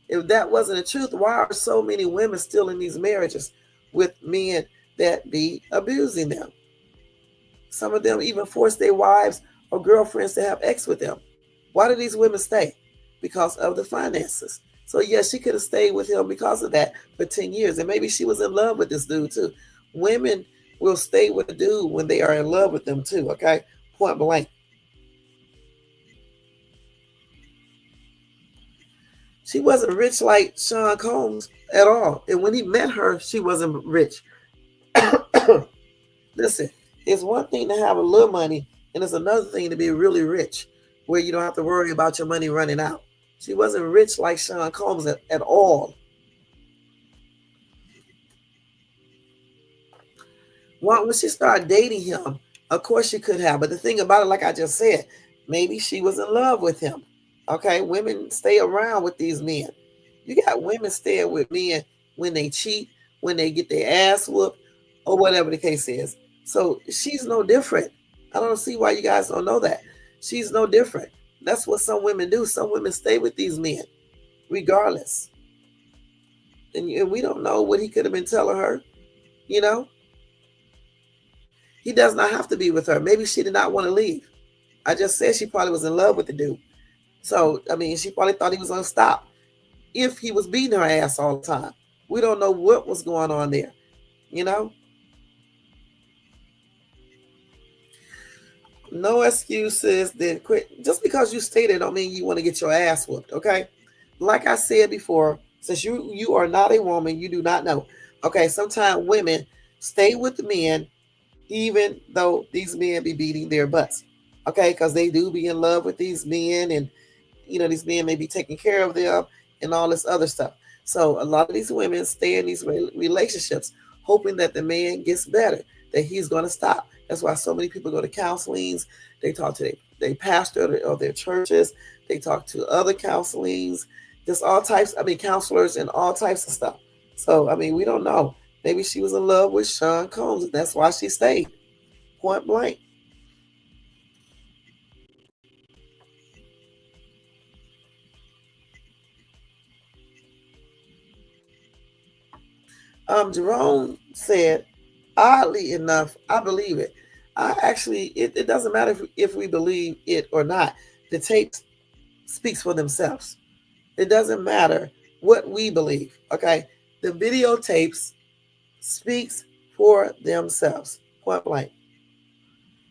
If that wasn't the truth, why are so many women still in these marriages with men that be abusing them? Some of them even force their wives or girlfriends to have sex with them. Why do these women stay? Because of the finances. So yes, she could have stayed with him because of that for 10 years. And maybe she was in love with this dude too. Women will stay with a dude when they are in love with them too, okay? Point blank. She wasn't rich like Sean Combs at all. And when he met her, she wasn't rich. Listen, it's one thing to have a little money, and it's another thing to be really rich, where you don't have to worry about your money running out. She wasn't rich like Sean Combs at all. When she started dating him, of course she could have. But the thing about it, like I just said, maybe she was in love with him. Okay, women stay around with these men. You got women staying with men when they cheat, when they get their ass whooped, or whatever the case is. So she's no different. I don't see why you guys don't know that. She's no different. That's what some women do. Some women stay with these men regardless. And we don't know what he could have been telling her. You know, he does not have to be with her. Maybe she did not want to leave. I just said she probably was in love with the dude. So, I mean, she probably thought he was going to stop if he was beating her ass all the time. We don't know what was going on there, you know? No excuses, then quit. Just because you stay there don't mean you want to get your ass whooped, okay? Like I said before, since you are not a woman, you do not know. Okay, sometimes women stay with the men even though these men be beating their butts. Okay, because they do be in love with these men, and these men may be taking care of them and all this other stuff. So a lot of these women stay in these relationships hoping that the man gets better, that he's going to stop. That's why so many people go to counselings. They talk to their pastor or their churches. They talk to other counselings, just all types. I mean, counselors and all types of stuff. So I mean, we don't know. Maybe she was in love with Sean Combs, and that's why she stayed. Point blank. Jerome said, oddly enough, I believe it. I actually, it doesn't matter if we believe it or not. The tape speaks for themselves. It doesn't matter what we believe. Okay, the videotapes speaks for themselves. Point blank.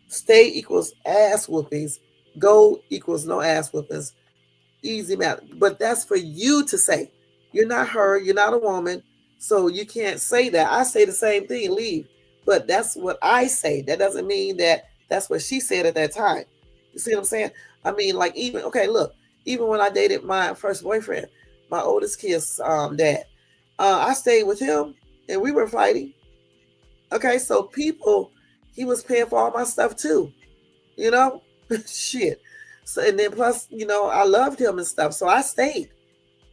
Stay equals ass whoopings. Go equals no ass whoopings. Easy matter. But that's for you to say. You're not her. You're not a woman. So you can't say that. I say the same thing, leave. But that's what I say. That doesn't mean that that's what she said at that time. You see what I'm saying? I mean, like, even, okay, look, even when I dated my first boyfriend, my oldest kid's dad, I stayed with him and we were fighting. Okay, so people, he was paying for all my stuff too, you know? Shit. So, and then plus, I loved him and stuff. So I stayed,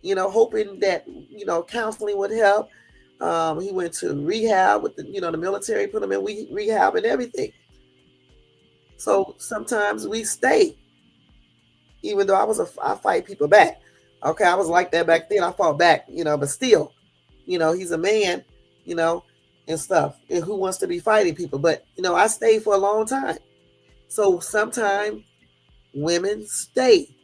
hoping that, counseling would help. He went to rehab with the military, put him in rehab and everything. So sometimes we stay, even though I fight people back. Okay, I was like that back then. I fought back, but still, he's a man, you know, and stuff. And who wants to be fighting people? But I stayed for a long time. So sometimes women stay.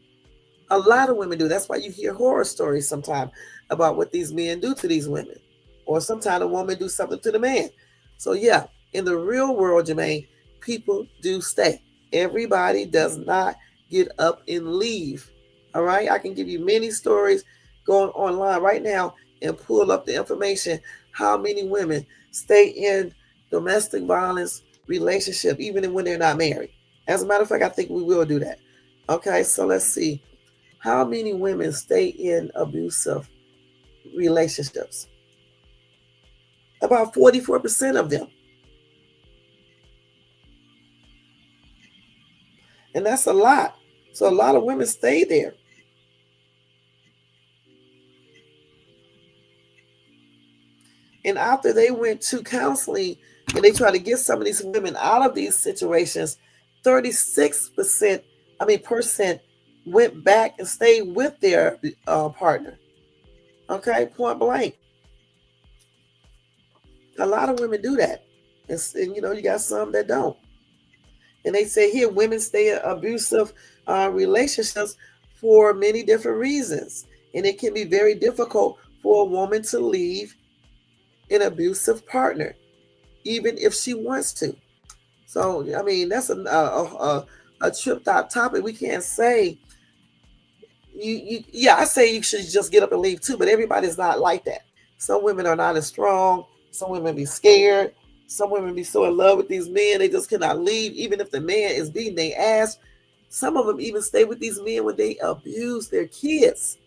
A lot of women do. That's why you hear horror stories sometimes about what these men do to these women. Or sometimes a woman do something to the man. So yeah, in the real world, Jermaine, people do stay. Everybody does not get up and leave. All right. I can give you many stories going online right now and pull up the information how many women stay in domestic violence relationship even when they're not married. As a matter of fact, I think we will do that. Okay, so let's see. How many women stay in abusive relationships? About 44% of them. And that's a lot. So a lot of women stay there. And after they went to counseling and they try to get some of these women out of these situations, 36%, percent went back and stayed with their partner. Okay, point blank. A lot of women do that. And you got some that don't. And they say here women stay in abusive relationships for many different reasons. And it can be very difficult for a woman to leave an abusive partner, even if she wants to. So, that's a tripped out topic. We can't say, yeah, I say you should just get up and leave too, but everybody's not like that. Some women are not as strong. Some women be scared. Some women be so in love with these men, they just cannot leave, even if the man is beating their ass. Some of them even stay with these men when they abuse their kids.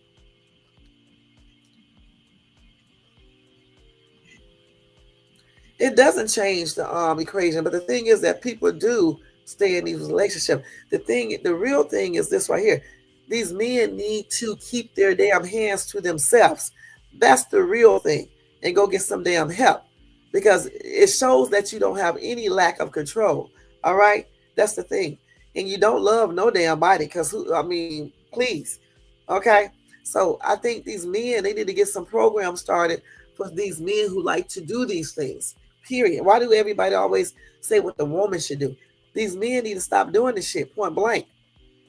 It doesn't change the equation, but the thing is that people do stay in these relationships. The real thing is this right here. These men need to keep their damn hands to themselves. That's the real thing. And go get some damn help. Because it shows that you don't have any lack of control. All right? That's the thing. and you don't love no damn body, because I mean, please. Okay. So I think these men, they need to get some programs started for these men who like to do these things. Period. Why do everybody always say what the woman should do? These men need to stop doing this shit, point blank.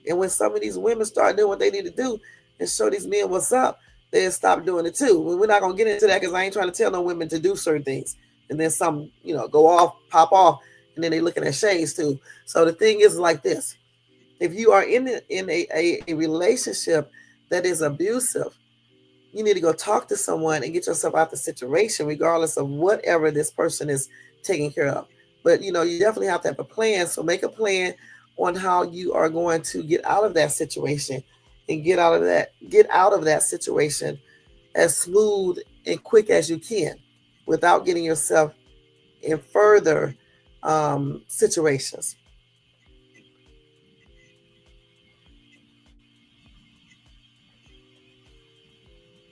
And when some of these women start doing what they need to do and show these men what's up, they'll stop doing it too. We're not gonna get into that because I ain't trying to tell no women to do certain things. And then some, go off, pop off, and then they looking at shades too. So the thing is like this: if you are in a relationship that is abusive, you need to go talk to someone and get yourself out the situation, regardless of whatever this person is taking care of. But you definitely have to have a plan. So make a plan on how you are going to get out of that situation and get out of that situation as smooth and quick as you can, without getting yourself in further situations.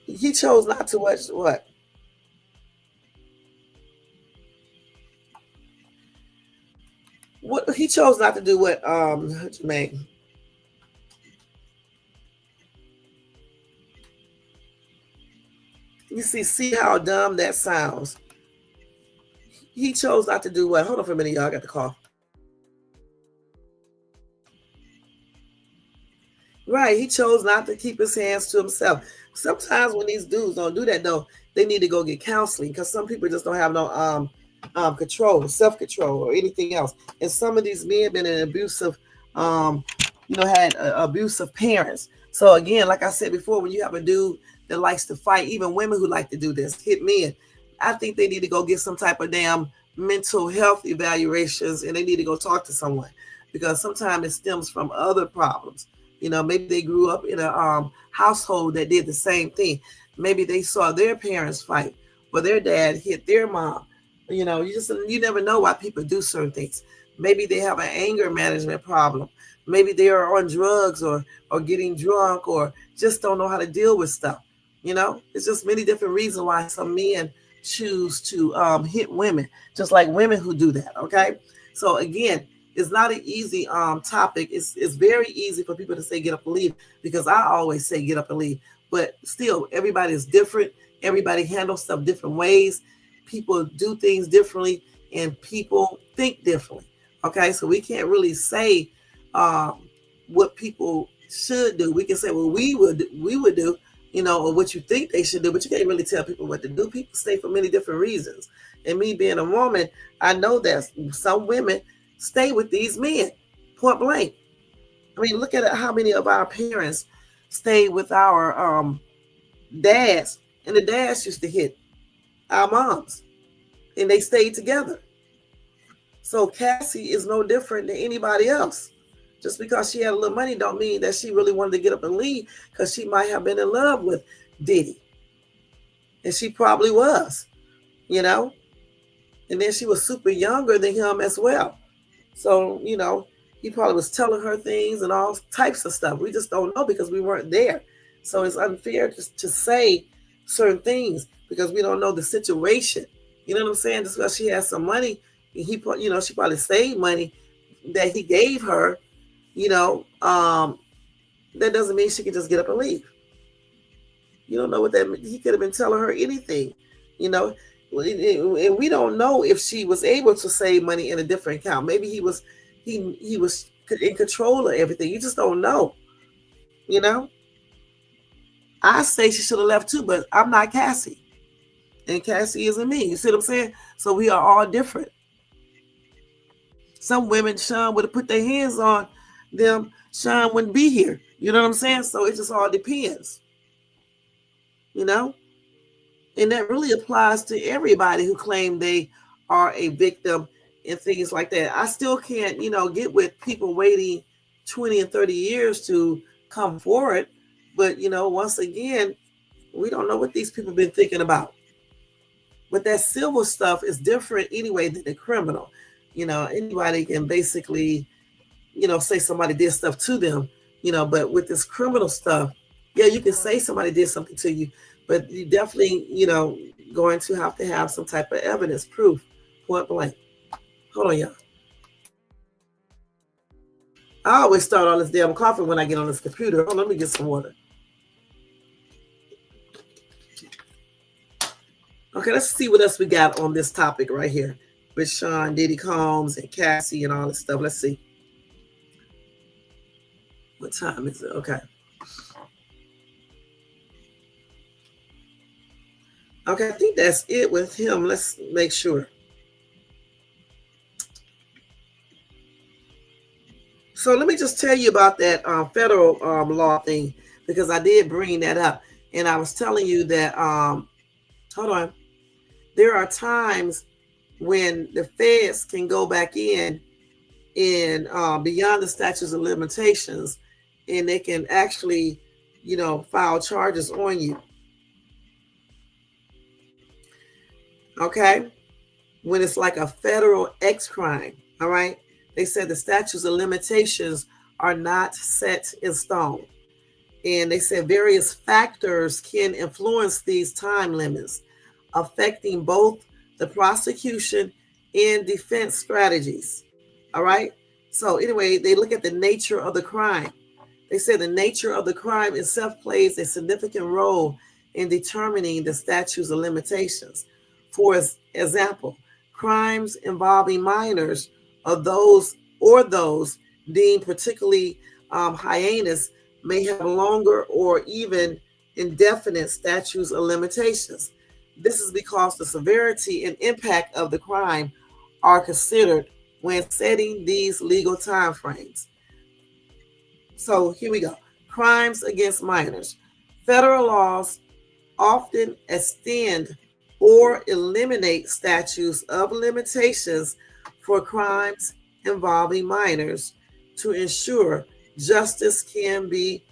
He chose not to watch what he chose not to do what Jermaine. You see how dumb that sounds. He chose not to do what? Hold on for a minute, y'all. I got the call. Right. He chose not to keep his hands to himself. Sometimes when these dudes don't do that though, they need to go get counseling, because some people just don't have no control, self-control, or anything else. And some of these men been in abusive, had abusive parents. So again, like I said before, when you have a dude that likes to fight, even women who like to do this, hit men, I think they need to go get some type of damn mental health evaluations, and they need to go talk to someone, because sometimes it stems from other problems. Maybe they grew up in a household that did the same thing. Maybe they saw their parents fight, or their dad hit their mom. You never know why people do certain things. Maybe they have an anger management problem. Maybe they are on drugs, or getting drunk, or just don't know how to deal with stuff. It's just many different reasons why some men choose to hit women, just like women who do that. Okay. So again, it's not an easy topic. It's very easy for people to say get up and leave, because I always say get up and leave. But still, everybody is different. Everybody handles stuff different ways. People do things differently, and people think differently. Okay, so we can't really say what people should do. We can say what we would do, or what you think they should do, but you can't really tell people what to do. People stay for many different reasons. And me being a woman, I know that some women stay with these men, point blank. I mean, look at how many of our parents stayed with our dads, and the dads used to hit our moms, and they stayed together. So Cassie is no different than anybody else. Just because she had a little money don't mean that she really wanted to get up and leave, because she might have been in love with Diddy, and she probably was, and then she was super younger than him as well. So, he probably was telling her things and all types of stuff. We just don't know, because we weren't there. So it's unfair to say certain things, because we don't know the situation. You know what I'm saying? Just because she has some money, she probably saved money that he gave her, that doesn't mean she can just get up and leave. You don't know what that means. He could have been telling her anything, and we don't know if she was able to save money in a different account. Maybe he was in control of everything. You just don't know. I say she should have left too, but I'm not Cassie, and Cassie isn't me. You see what I'm saying? So we are all different. Some women, Sean would have put their hands on them, Sean wouldn't be here. You know what I'm saying? So it just all depends. And that really applies to everybody who claim they are a victim and things like that. I still can't, get with people waiting 20 and 30 years to come forward. But, once again, we don't know what these people have been thinking about. But that civil stuff is different anyway than the criminal. Anybody can basically, say somebody did stuff to them, but with this criminal stuff, yeah, you can say somebody did something to you, but you definitely, going to have some type of evidence, proof, point blank. Hold on, y'all. I always start all this damn coffee when I get on this computer. Oh, let me get some water. Okay, let's see what else we got on this topic right here with Sean, Diddy Combs, and Cassie and all this stuff. Let's see. What time is it? Okay. Okay, I think that's it with him. Let's make sure. So let me just tell you about that federal law thing, because I did bring that up. And I was telling you that, hold on, there are times when the feds can go back in and beyond the statutes of limitations, and they can actually, file charges on you. Okay? When it's like a federal X crime, all right? They said the statutes of limitations are not set in stone. And they said various factors can influence these time limits, affecting both the prosecution and defense strategies. All right. So anyway, they look at the nature of the crime. They say the nature of the crime itself plays a significant role in determining the statutes of limitations. For example, crimes involving minors or those deemed particularly heinous may have longer or even indefinite statutes of limitations. This is because the severity and impact of the crime are considered when setting these legal timeframes. So here we go. Crimes against minors. Federal laws often extend or eliminate statutes of limitations for crimes involving minors to ensure justice can be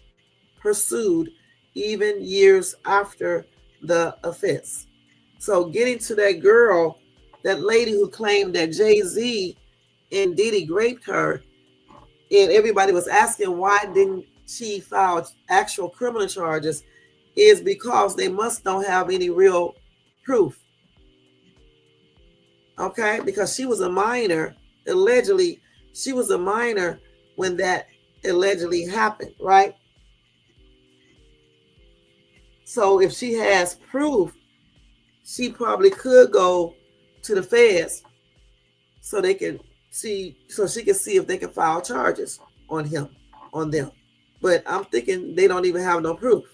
pursued even years after the offense. So getting to that girl, that lady who claimed that Jay-Z and Diddy raped her, and everybody was asking why didn't she file actual criminal charges, is because they must don't have any real proof. Okay, because she was a minor, allegedly, she was a minor when that allegedly happened, right? So if she has proof, she probably could go to the feds so they can see, so she can see if they can file charges on them. But I'm thinking they don't even have no proof.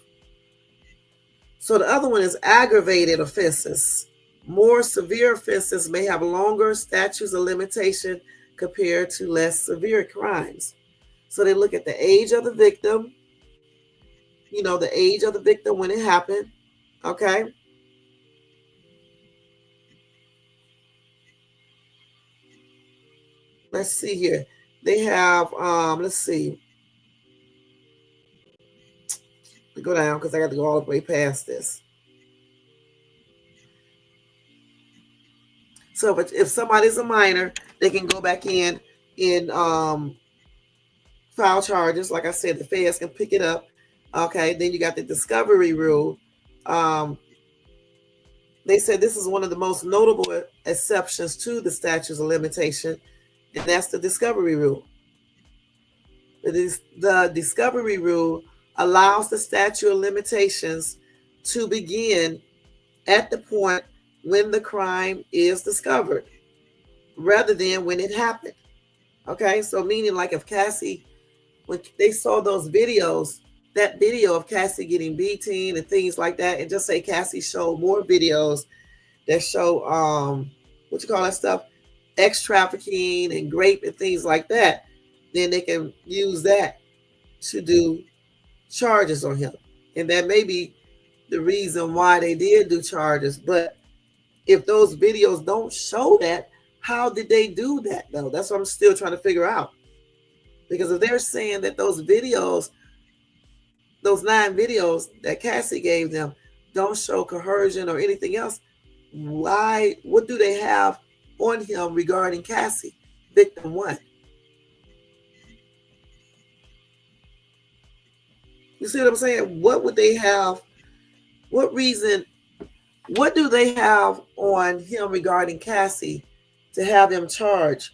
So the other one is aggravated offenses. More severe offenses may have longer statutes of limitation compared to less severe crimes. So they look at the age of the victim, the age of the victim when it happened, okay? Let's see here. They have, let's see. Go down because I got to go all the way past this. So if somebody's a minor, they can go back in and file charges. Like I said, the feds can pick it up. Okay, then you got the discovery rule. They said this is one of the most notable exceptions to the statutes of limitation, and that's the discovery rule. The discovery rule allows the statute of limitations to begin at the point when the crime is discovered rather than when it happened. Okay, so meaning like if Cassie, when they saw those videos, that video of Cassie getting beaten and things like that, and just say Cassie showed more videos that show what you call that stuff, X trafficking and rape and things like that, then they can use that to do charges on him. And that may be the reason why they did do charges. But if those videos don't show that, how did they do that though? That's what I'm still trying to figure out. Because if they're saying that those videos, those 9 videos that Cassie gave them don't show coercion or anything else, why, what do they have on him regarding Cassie, victim 1? You see what I'm saying? What would they have? What reason? What do they have on him regarding Cassie to have him charged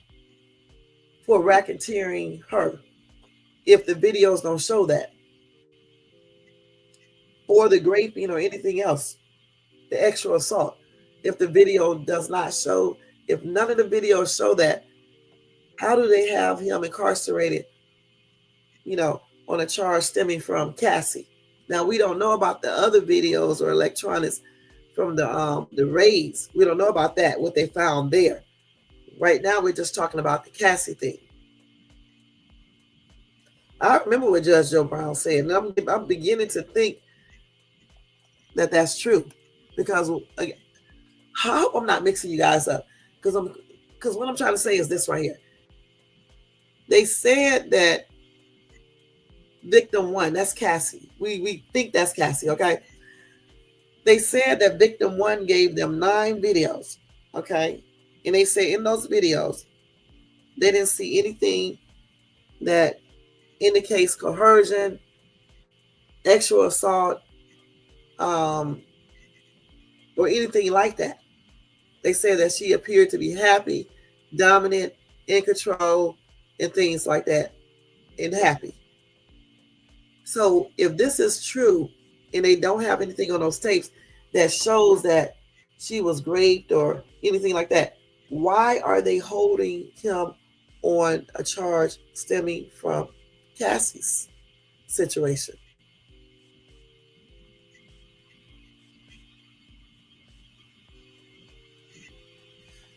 for racketeering her if the videos don't show that, or the raping or anything else, the extra assault. If the video does not show, if none of the videos show that, how do they have him incarcerated, on a charge stemming from Cassie? Now, we don't know about the other videos or electronics from the raids. We don't know about that, what they found there. Right now, we're just talking about the Cassie thing. I remember what Judge Joe Brown said, and I'm beginning to think that that's true, because I hope I'm not mixing you guys up, because what I'm trying to say is this right here. They said that victim one, that's Cassie. We think that's Cassie, okay? They said that victim one gave them 9 videos, okay? And they say in those videos, they didn't see anything that indicates coercion, sexual assault, or anything like that. They said that she appeared to be happy, dominant, in control, and things like that, and happy. So if this is true, and they don't have anything on those tapes that shows that she was raped or anything like that, why are they holding him on a charge stemming from Cassie's situation?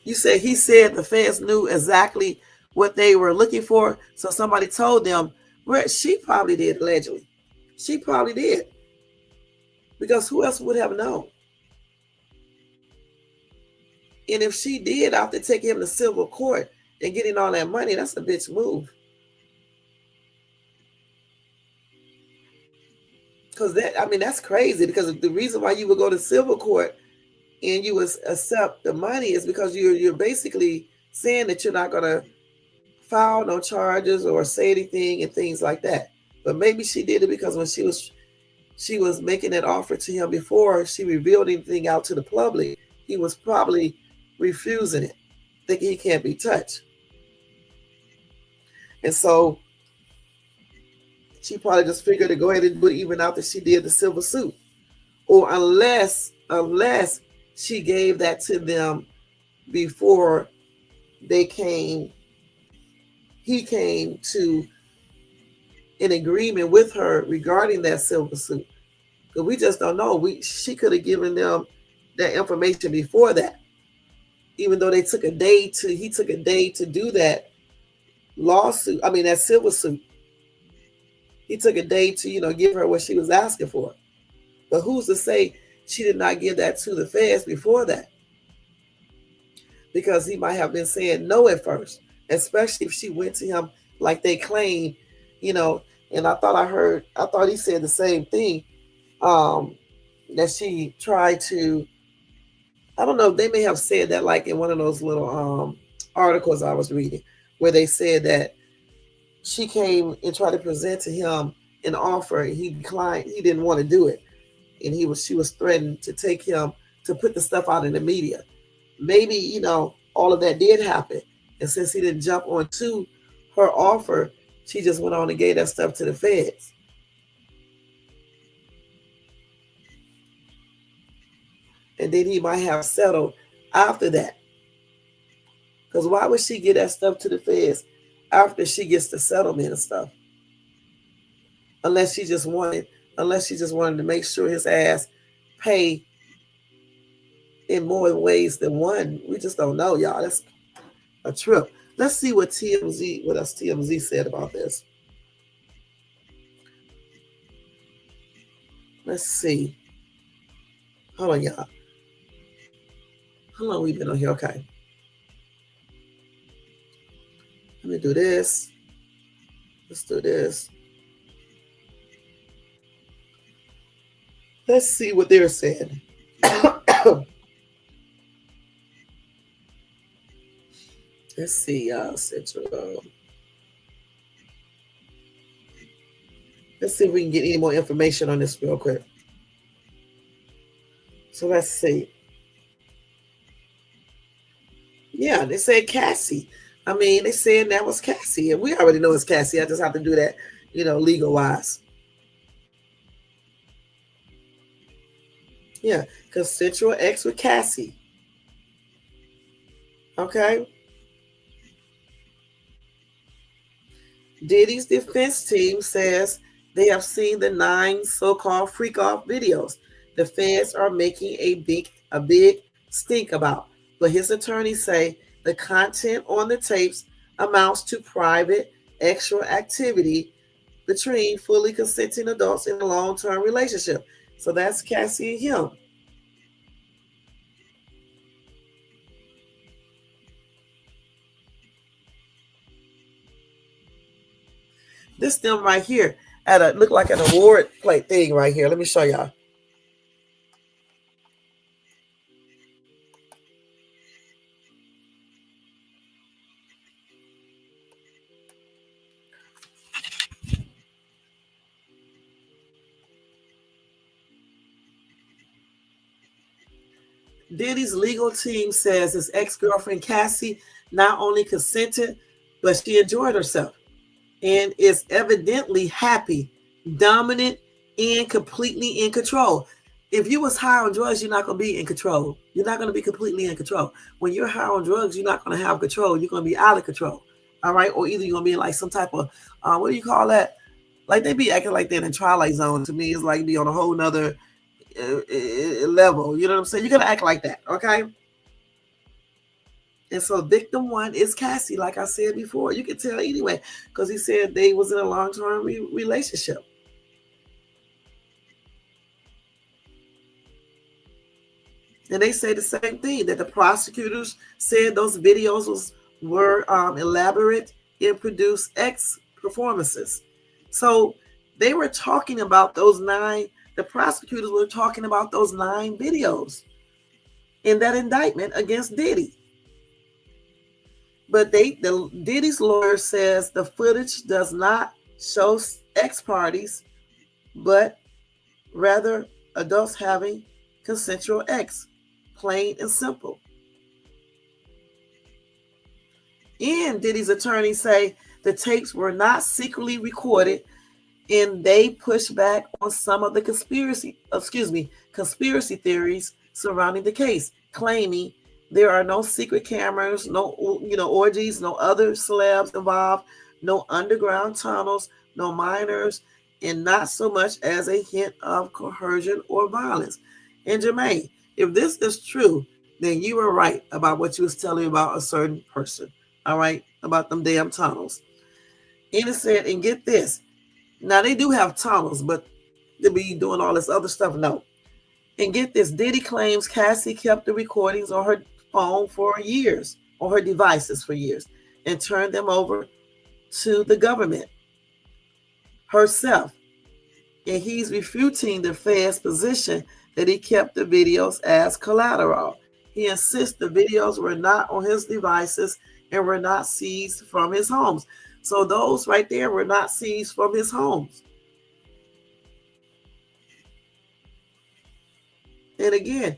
You said he said the feds knew exactly what they were looking for, so somebody told them. Well, she probably did, allegedly. She probably did. Because who else would have known? And if she did, after taking him to civil court and getting all that money, that's a bitch move. Because that's crazy. Because the reason why you would go to civil court and you would accept the money is because you're basically saying that you're not going to file no charges or say anything and things like that. But maybe she did it because when she was making that offer to him before she revealed anything out to the public, he was probably refusing it, thinking he can't be touched. And so she probably just figured to go ahead and do it even after she did the civil suit. Or unless she gave that to them before he came to an agreement with her regarding that civil suit. Because we just don't know. She could have given them that information before that. Even though he took a day to do that lawsuit, that civil suit. He took a day to, give her what she was asking for. But who's to say she did not give that to the feds before that? Because he might have been saying no at first, especially if she went to him like they claim, and I thought he said the same thing, that she tried to, I don't know, they may have said that like in one of those little articles I was reading, where they said that she came and tried to present to him an offer, and he declined. He didn't want to do it, and she was threatened to take him to put the stuff out in the media. Maybe all of that did happen, and since he didn't jump onto her offer, she just went on and gave that stuff to the feds. And then he might have settled after that. Because why would she give that stuff to the feds after she gets the settlement and stuff? Unless she just wanted to make sure his ass pay in more ways than one. We just don't know, y'all. That's a trip. Let's see what TMZ said about this. Let's see. Hold on, y'all. How long we been on here? Okay. Let me do this. Let's do this. Let's see what they're saying. Let's see, Central. Let's see if we can get any more information on this real quick. So let's see. Yeah, they said Cassie. They saying that was Cassie, and we already know it's Cassie. I just have to do that legal wise. Yeah, consensual X with Cassie. Okay. Diddy's defense team says they have seen the 9 so-called freak off videos the feds are making a big stink about. But his attorneys say the content on the tapes amounts to private extra activity between fully consenting adults in a long-term relationship. So that's Cassie and him. This them right here at a look like an award plate thing right here. Let me show y'all. Diddy's legal team says his ex-girlfriend Cassie not only consented, but she enjoyed herself and is evidently happy, dominant, and completely in control. If you was high on drugs, you're not going to be in control. You're not going to be completely in control. When you're high on drugs, you're not going to have control. You're going to be out of control. All right. Or either you're going to be in like some type of, what do you call that? Like they be acting like they're in Twilight Zone. To me, it's like be on a whole nother level. You know what I'm saying? You're going to act like that. Okay. And so victim one is Cassie, like I said before. You can tell anyway, because he said they was in a long-term relationship. And they say the same thing, that the prosecutors said those videos were elaborate and produced X performances. So they were talking about those 9, the prosecutors were talking about those 9 videos in that indictment against Diddy. But Diddy's lawyer says the footage does not show X parties, but rather adults having consensual X, plain and simple. And Diddy's attorneys say the tapes were not secretly recorded, and they push back on some of the conspiracy theories surrounding the case, claiming there are no secret cameras, no orgies, no other celebs involved, no underground tunnels, no minors, and not so much as a hint of coercion or violence. And Jermaine, if this is true, then you were right about what you was telling me about a certain person. All right, about them damn tunnels. And it said, and get this, now they do have tunnels, but to be doing all this other stuff, no. And get this, Diddy claims Cassie kept the recordings on her phone for years, on her devices for years, and turned them over to the government herself. And he's refuting the Fed's position that he kept the videos as collateral. He insists the videos were not on his devices and were not seized from his homes. So those right there were not seized from his homes. And again,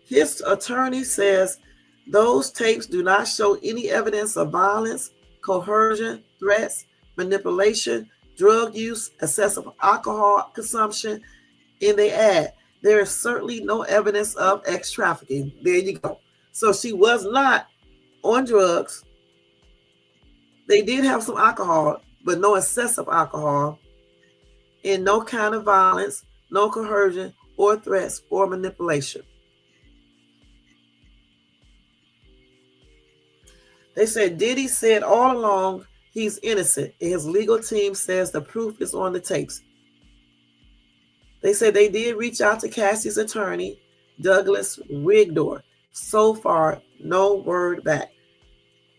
his attorney says those tapes do not show any evidence of violence, coercion, threats, manipulation, drug use, excessive alcohol consumption, and they add, there is certainly no evidence of X trafficking. There you go. So she was not on drugs. They did have some alcohol, but no excessive alcohol, and no kind of violence, no coercion or threats or manipulation. They said Diddy said all along he's innocent, and his legal team says the proof is on the tapes. They said they did reach out to Cassie's attorney, Douglas Rigdor. So far, no word back.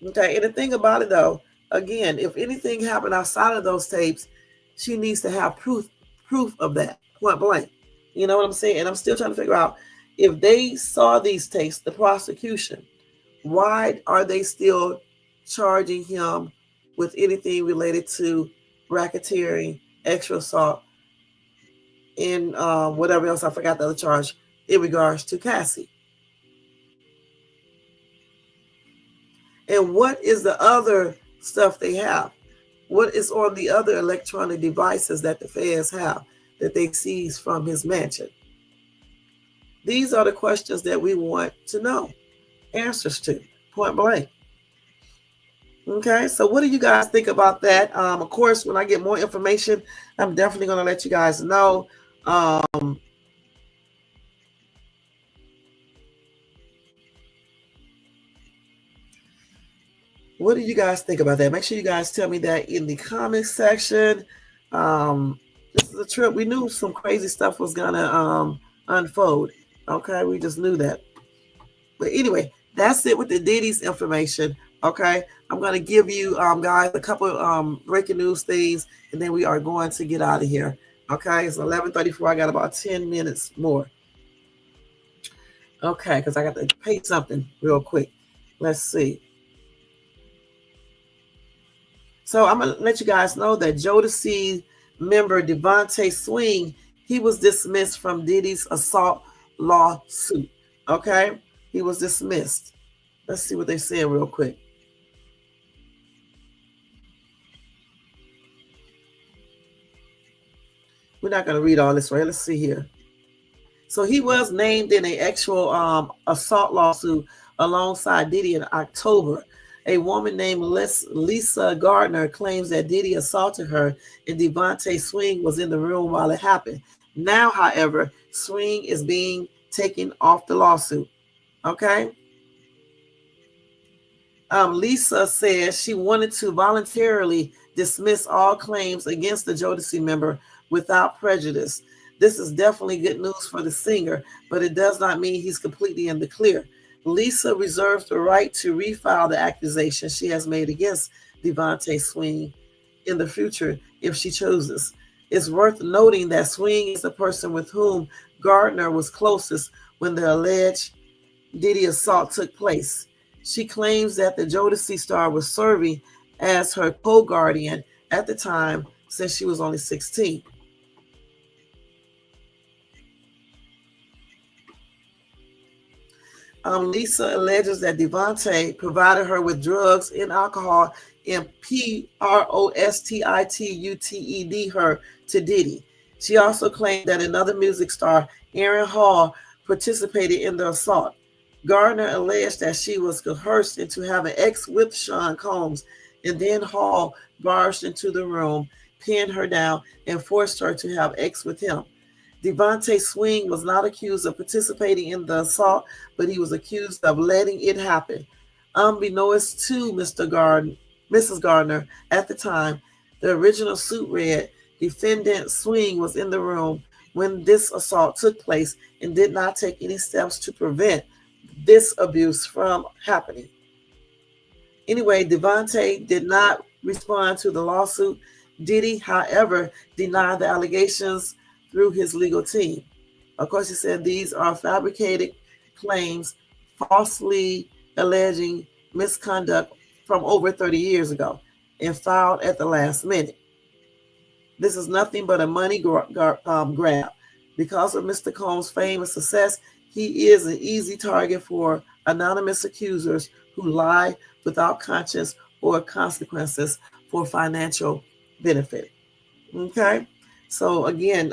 Okay, and the thing about it though, again, if anything happened outside of those tapes, she needs to have proof of that, point blank. You know what I'm saying? And I'm still trying to figure out if they saw these tapes, the prosecution, why are they still charging him with anything related to racketeering, extra assault, and whatever else, I forgot the other charge in regards to Cassie. And what is the other stuff they have? What is on the other electronic devices that the feds have that they seized from his mansion? These are the questions that we want to know answers to, point blank. Okay, so what do you guys think about that? Of course, when I get more information, I'm definitely going to let you guys know. What do you guys think about that? Make sure you guys tell me that in the comments section. This is a trip. We knew some crazy stuff was gonna unfold. Okay, we just knew that. But anyway, that's it with the Diddy's information. Okay, I'm gonna give you guys a couple breaking news things, and then we are going to get out of here. Okay, it's 11:34. I got about 10 minutes more. Okay, because I got to pay something real quick. Let's see. So I'm gonna let you guys know that Jodeci member Devontae Swing, he was dismissed from Diddy's assault lawsuit. Okay, he was dismissed. Let's see what they said real quick. We're not gonna read all this, right? Let's see here. So he was named in an actual assault lawsuit alongside Diddy in October. A woman named Lisa Gardner claims that Diddy assaulted her and Devontae Swing was in the room while it happened. Now, however, Swing is being taken off the lawsuit. Okay. Lisa says she wanted to voluntarily dismiss all claims against the Jodeci member without prejudice. This is definitely good news for the singer, but it does not mean he's completely in the clear. Lisa reserves the right to refile the accusation she has made against Devontae Swing in the future if she chooses. It's worth noting that Swing is the person with whom Gardner was closest when the alleged Diddy assault took place. She claims that the Jodeci star was serving as her co-guardian at the time since she was only 16. Lisa alleges that Devontae provided her with drugs and alcohol and prostituted her to Diddy. She also claimed that another music star, Aaron Hall, participated in the assault. Gardner alleged that she was coerced into having sex with Sean Combs, and then Hall barged into the room, pinned her down, and forced her to have sex with him. Devontae Swing was not accused of participating in the assault, but he was accused of letting it happen. Unbeknownst to Mrs. Gardner, at the time, the original suit read, defendant Swing was in the room when this assault took place and did not take any steps to prevent this abuse from happening. Anyway, Devontae did not respond to the lawsuit. Diddy, however, denied the allegations through his legal team. Of course, he said these are fabricated claims, falsely alleging misconduct from over 30 years ago and filed at the last minute. This is nothing but a money grab. Because of Mr. Combs' fame and success, he is an easy target for anonymous accusers who lie without conscience or consequences for financial benefit. Okay? So again,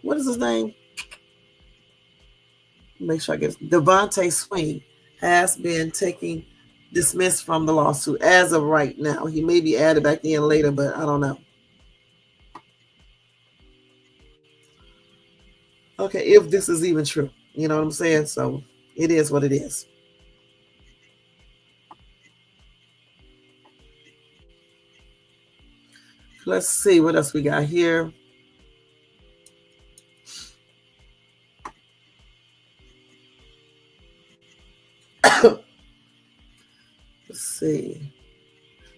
what is his name? Make sure I get it. Devontae Swing has been dismissed from the lawsuit as of right now. He may be added back in later, but I don't know. Okay, if this is even true. You know what I'm saying? So it is what it is. Let's see what else we got here. Let's see.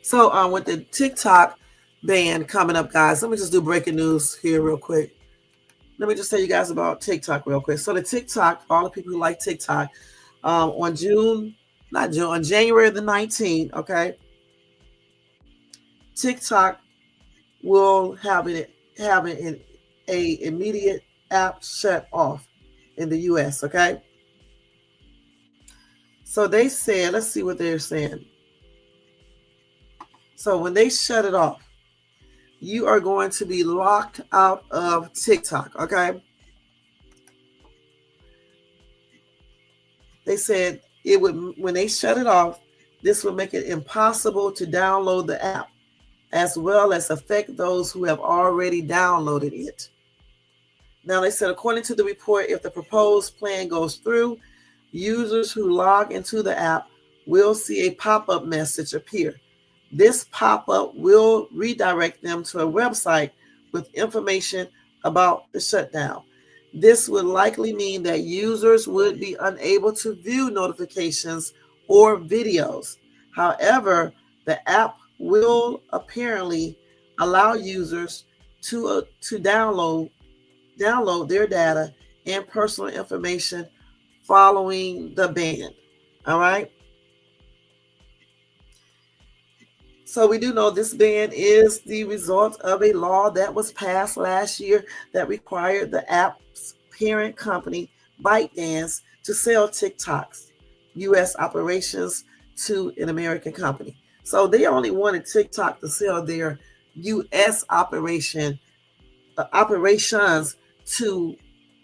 So with the TikTok ban coming up, guys, let me just do breaking news here real quick. Let me just tell you guys about TikTok real quick. So the TikTok, for all the people who like TikTok, on January the 19th, okay, TikTok will have an immediate app shut off in the US, okay? So they said, let's see what they're saying. So when they shut it off, you are going to be locked out of TikTok, okay? They said it would, when they shut it off, this would make it impossible to download the app, as well as affect those who have already downloaded it. Now, they said, according to the report, if the proposed plan goes through, users who log into the app will see a pop-up message appear. This pop-up will redirect them to a website with information about the shutdown. This would likely mean that users would be unable to view notifications or videos. However, the app will apparently allow users to download their data and personal information following the ban. All right. So we do know this ban is the result of a law that was passed last year that required the app's parent company, ByteDance, to sell TikTok's U.S. operations to an American company. So they only wanted TikTok to sell their U.S. operations to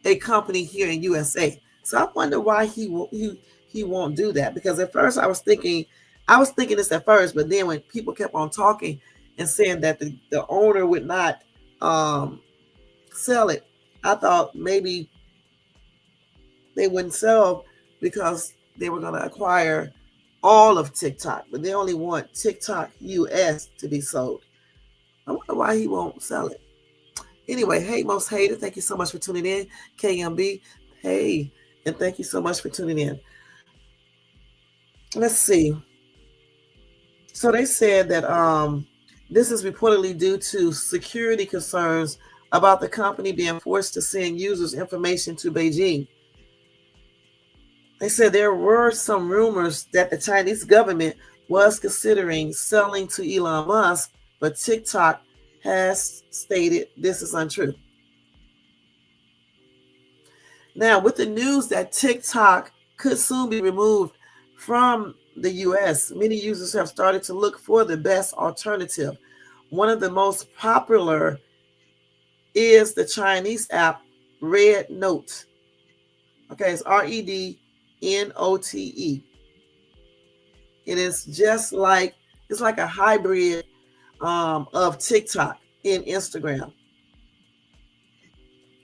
a company here in USA. So I wonder why he won't do that. Because at first I was thinking this at first, but then when people kept on talking and saying that the owner would not sell it, I thought maybe they wouldn't sell because they were going to acquire all of TikTok, but they only want TikTok US to be sold. I wonder why he won't sell it. Anyway, hey, most hated, thank you so much for tuning in. KMB, hey, and thank you so much for tuning in. Let's see. So they said that this is reportedly due to security concerns about the company being forced to send users information to Beijing. They said there were some rumors that the Chinese government was considering selling to Elon Musk, but TikTok has stated this is untrue. Now, with the news that TikTok could soon be removed from the US, many users have started to look for the best alternative. One of the most popular is the Chinese app Red Note. Okay, it's REDNOTE. It is just like, it's like a hybrid of TikTok and Instagram.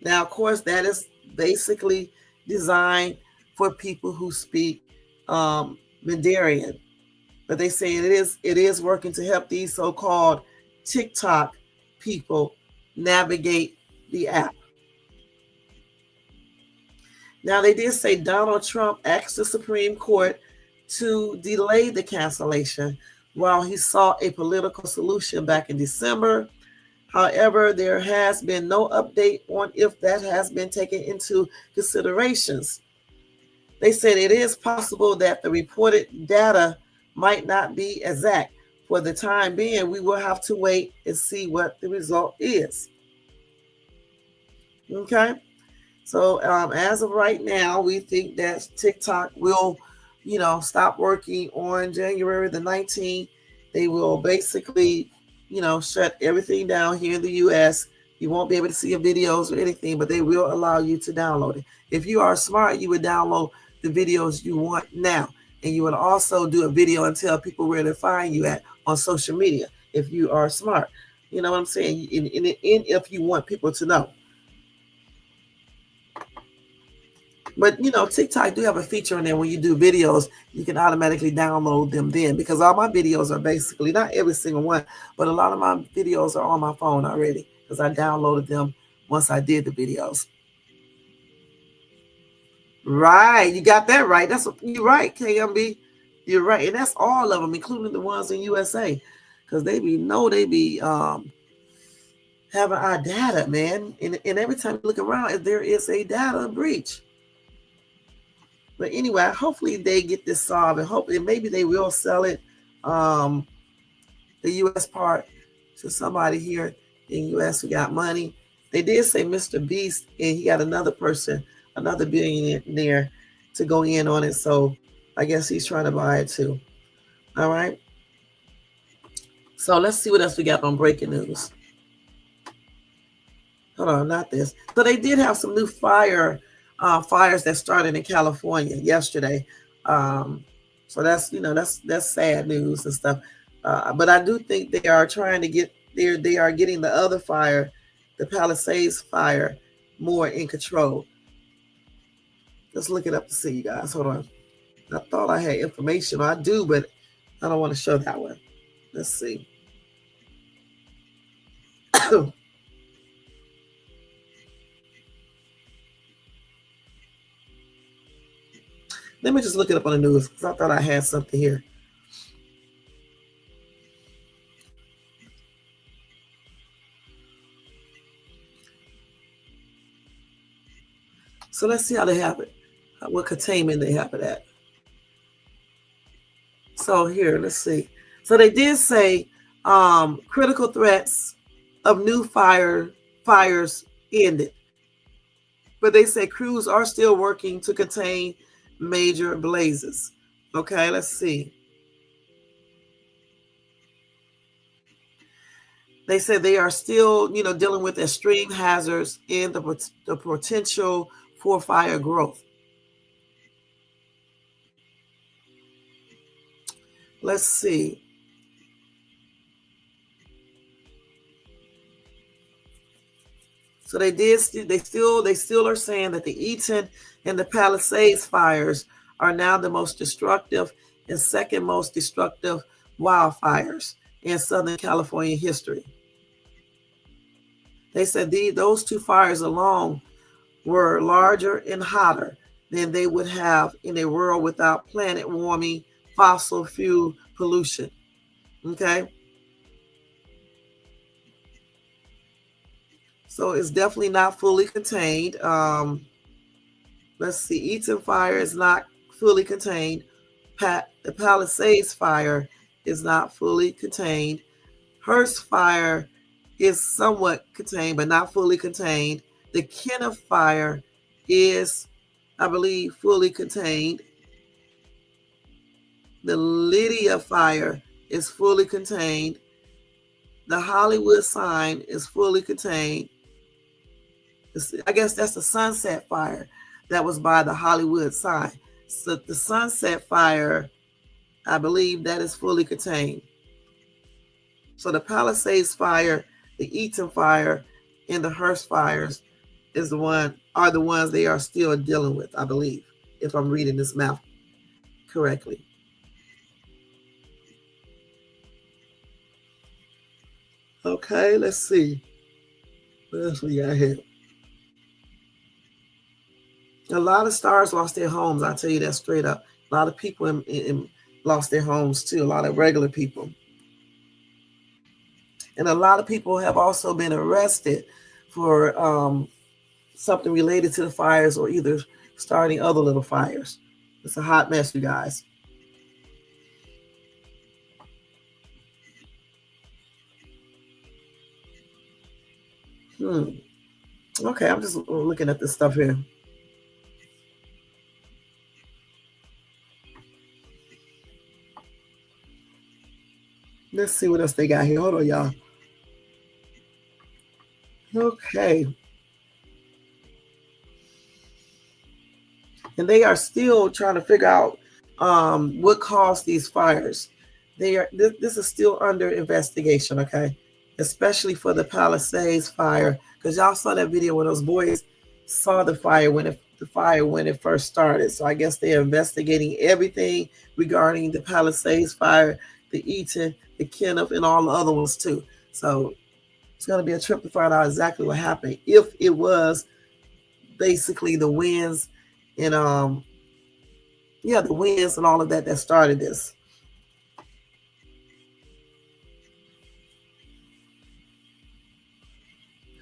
Now, of course, that is basically designed for people who speak Mandarin, but they say it is working to help these so-called TikTok people navigate the app. Now, they did say Donald Trump asked the Supreme Court to delay the cancellation while he sought a political solution back in December. However, there has been no update on if that has been taken into considerations. They said it is possible that the reported data might not be exact. For the time being, we will have to wait and see what the result is. Okay? So as of right now, we think that TikTok will, stop working on January the 19th. They will basically, shut everything down here in the U.S. You won't be able to see your videos or anything, but they will allow you to download it. If you are smart, you would download the videos you want now. And you would also do a video and tell people where to find you at on social media if you are smart. You know what I'm saying? And if you want people to know. But, TikTok do have a feature in there when you do videos, you can automatically download them then, because all my videos are basically, not every single one, but a lot of my videos are on my phone already because I downloaded them once I did the videos. Right. You got that right. You're right, KMB. You're right. And that's all of them, including the ones in USA, because they be having our data, man. And every time you look around, there is a data breach. But anyway, hopefully they get this solved, and hopefully maybe they will sell it, the U.S. part, to somebody here in U.S. who got money. They did say Mr. Beast, and he got another billionaire to go in on it. So I guess he's trying to buy it too. All right. So let's see what else we got on breaking news. Hold on, not this. So they did have some new fires that started in California yesterday. So that's that's sad news and stuff. But I do think they are trying to get there. They are getting the other fire, the Palisades fire, more in control. Let's look it up to see, you guys. Hold on. I thought I had information. I do, but I don't want to show that one. Let's see. Let me just look it up on the news because I thought I had something here. So let's see how they have it. What containment they have it at. So here, let's see. So they did say critical threats of new fires ended. But they say crews are still working to contain major blazes. Okay, let's see. They said they are still, dealing with extreme hazards and the potential for fire growth. Let's see. So they still are saying that the Eaton and the Palisades fires are now the most destructive and second most destructive wildfires in Southern California history. They said those two fires alone were larger and hotter than they would have in a world without planet warming fossil fuel pollution. Okay. So it's definitely not fully contained. Let's see. Eaton fire is not fully contained. The Palisades fire is not fully contained. Hearst fire is somewhat contained, but not fully contained. The Kenneth fire is, I believe, fully contained. The Lydia fire is fully contained. The Hollywood sign is fully contained. I guess that's the Sunset fire that was by the Hollywood sign. So the Sunset fire, I believe that is fully contained. So the Palisades fire, the Eaton fire, and the Hearst fires are the ones they are still dealing with, I believe, if I'm reading this map correctly. Okay, let's see. What else we got here? A lot of stars lost their homes. I'll tell you that straight up. A lot of people lost their homes too. A lot of regular people. And a lot of people have also been arrested for something related to the fires or either starting other little fires. It's a hot mess, you guys. Okay, I'm just looking at this stuff here. Let's see what else they got here. Hold on, y'all. Okay. And they are still trying to figure out what caused these fires. This is still under investigation, okay? Especially for the Palisades fire, because y'all saw that video where those boys saw the fire when it first started. So I guess they're investigating everything regarding the Palisades fire, the Eaton, the Kenneth, and all the other ones too. So it's going to be a trip to find out exactly what happened. If it was basically the winds and the winds and all of that started this.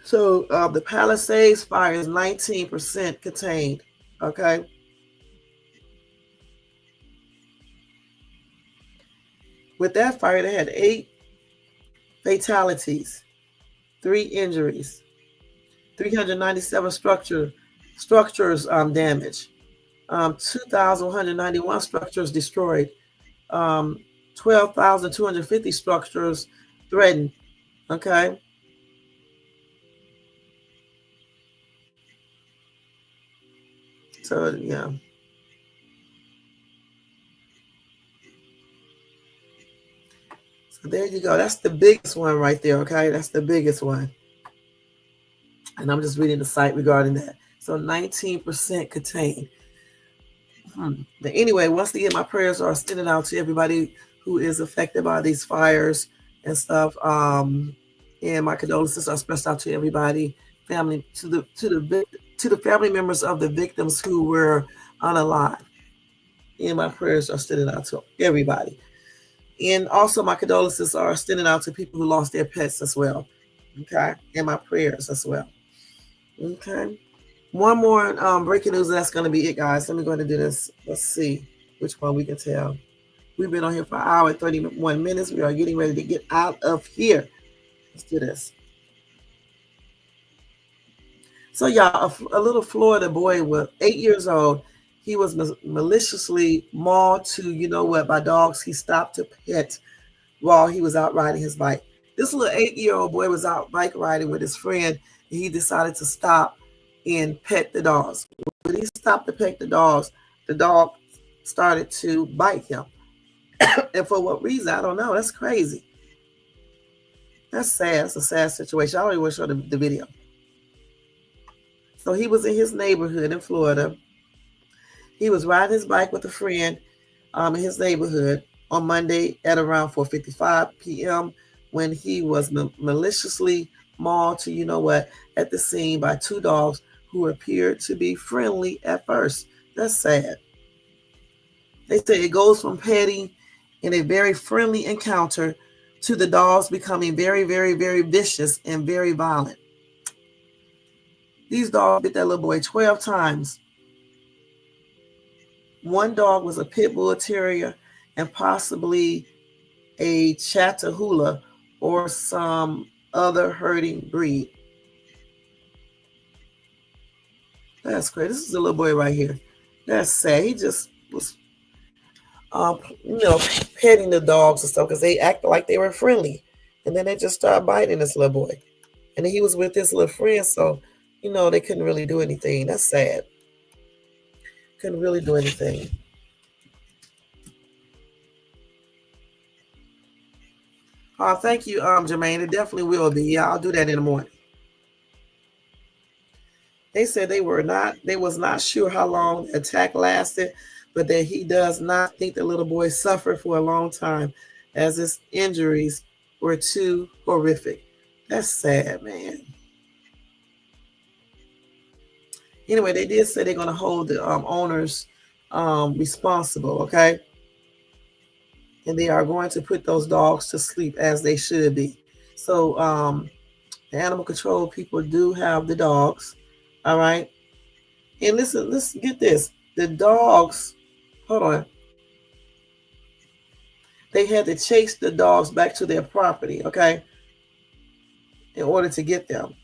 So the Palisades fire is 19% contained. Okay. With that fire, they had 8 fatalities, 3 injuries, 397 structures damaged, 2,191 structures destroyed, 12,250 structures threatened. Okay. So yeah. So there you go. That's the biggest one right there. Okay, that's the biggest one. And I'm just reading the site regarding that. So 19% contained. But anyway, once again, my prayers are extended out to everybody who is affected by these fires and stuff. And my condolences are expressed out to everybody, family, to the family members of the victims who were unalive. And my prayers are extended out to everybody. And also, my condolences are extended out to people who lost their pets as well. Okay, and my prayers as well. Okay. One more breaking news, and that's going to be it, guys. Let me go ahead and do this. Let's see which one we can tell. We've been on here for an hour and 31 minutes. We are getting ready to get out of here. Let's do this. So, y'all, a little Florida boy was 8 years old. He was maliciously mauled to, you know what, by dogs he stopped to pet while he was out riding his bike. This little 8-year-old boy was out bike riding with his friend, and he decided to stop and pet the dogs. When he stopped to pet the dog started to bite him. And for what reason, I don't know. That's crazy. That's sad. It's a sad situation. I don't even want to show the video. So he was in his neighborhood in Florida. He was riding his bike with a friend in his neighborhood on Monday at around 4:55 p.m. when he was maliciously mauled to, you know what, at the scene by two dogs who appeared to be friendly at first. That's sad. They say it goes from petty in a very friendly encounter to the dogs becoming very, very, very vicious and very violent. These dogs bit that little boy 12 times. One dog was a pit bull terrier and possibly a Chattanooga or some other herding breed. That's crazy. This is a little boy right here. That's sad. He just was, petting the dogs and stuff because they acted like they were friendly. And then they just started biting this little boy. And then he was with his little friend, so, they couldn't really do anything. That's sad. Couldn't really do anything. Thank you, Jermaine. It definitely will be. Yeah, I'll do that in the morning. They said they was not sure how long the attack lasted, but that he does not think the little boy suffered for a long time as his injuries were too horrific. That's sad, man. Anyway, they did say they're going to hold the owners responsible, okay? And they are going to put those dogs to sleep as they should be. So the animal control people do have the dogs, all right? And listen, let's get this. The dogs, hold on. They had to chase the dogs back to their property, okay? In order to get them.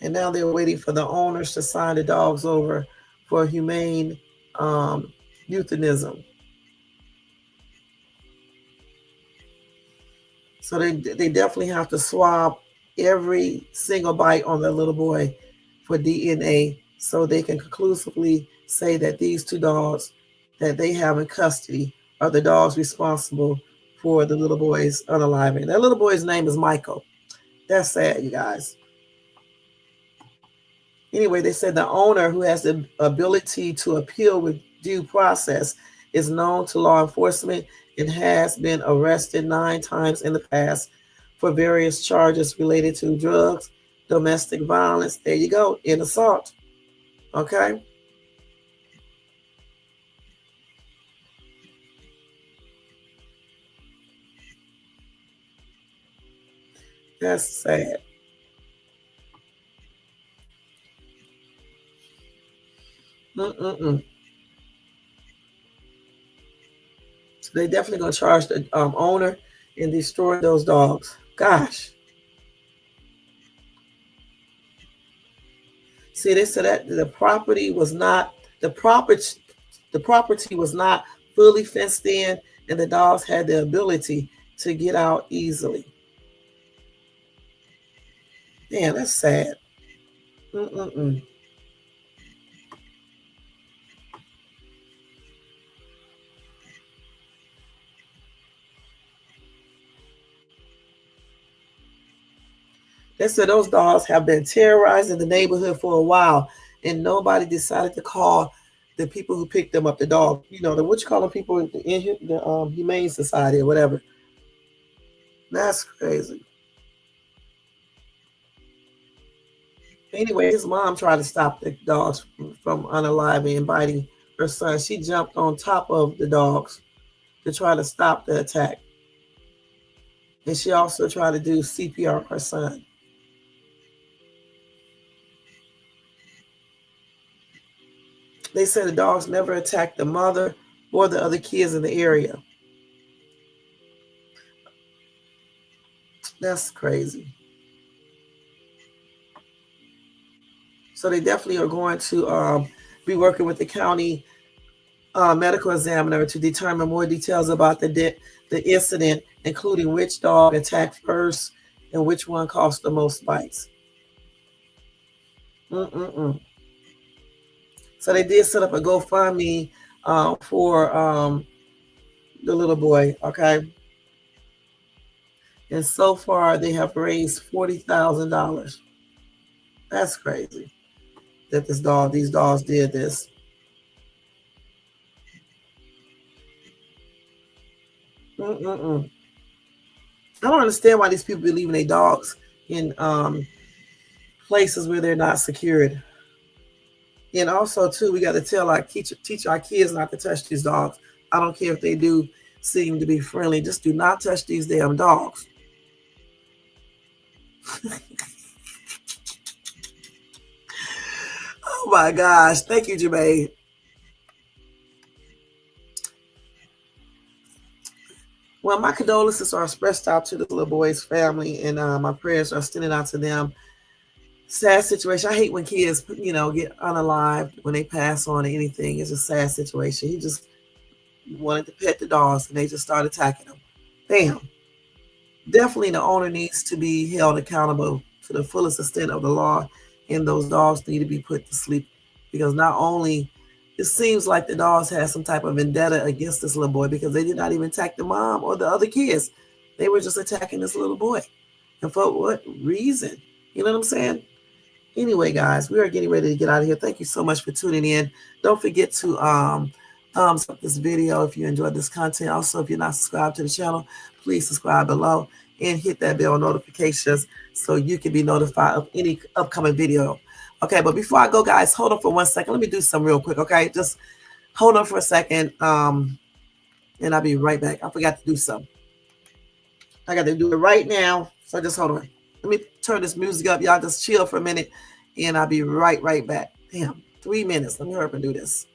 And now they're waiting for the owners to sign the dogs over for humane euthanism. So they definitely have to swab every single bite on the little boy for DNA so they can conclusively say that these two dogs that they have in custody are the dogs responsible for the little boy's unaliving. That little boy's name is Michael. That's sad, you guys. Anyway, they said the owner, who has the ability to appeal with due process, is known to law enforcement and has been arrested 9 times in the past for various charges related to drugs, domestic violence, there you go, and assault. Okay? That's sad. So they definitely gonna charge the owner and destroy those dogs. Gosh. See, they said that the property was not fully fenced in, and the dogs had the ability to get out easily. Damn, that's sad. Mm-mm-mm. They said those dogs have been terrorizing the neighborhood for a while, and nobody decided to call the people who picked them up. The dog, the what you call them people in the humane society or whatever. That's crazy. Anyway, his mom tried to stop the dogs from unaliving and biting her son. She jumped on top of the dogs to try to stop the attack, and she also tried to do CPR on her son. They said the dogs never attacked the mother or the other kids in the area. That's crazy. So they definitely are going to be working with the county medical examiner to determine more details about the incident, including which dog attacked first and which one caused the most bites. Mm-mm-mm. So they did set up a GoFundMe for the little boy. Okay, and so far they have raised $40,000. That's crazy that these dogs did this. Mm-mm-mm. I don't understand why these people be leaving their dogs in places where they're not secured. And also, too, we got to teach our kids not to touch these dogs. I don't care if they do seem to be friendly. Just do not touch these damn dogs. Oh my gosh! Thank you, Jermaine. Well, my condolences are expressed out to the little boy's family, and my prayers are extended out to them. Sad situation. I hate when kids, get unalived when they pass on or anything. It's a sad situation. He just wanted to pet the dogs, and they just started attacking them. Damn. Definitely, the owner needs to be held accountable to the fullest extent of the law, and those dogs need to be put to sleep because not only it seems like the dogs had some type of vendetta against this little boy because they did not even attack the mom or the other kids. They were just attacking this little boy. And for what reason? You know what I'm saying? Anyway, guys, we are getting ready to get out of here. Thank you so much for tuning in. Don't forget to thumbs up this video if you enjoyed this content. Also, if you're not subscribed to the channel, please subscribe below and hit that bell notifications so you can be notified of any upcoming video. Okay, but before I go, guys, hold on for 1 second. Let me do some real quick, okay? Just hold on for a second, and I'll be right back. I forgot to do something. I got to do it right now, so just hold on. Let me turn this music up. Y'all just chill for a minute, and I'll be right back. Damn, 3 minutes. Let me hurry up and do this.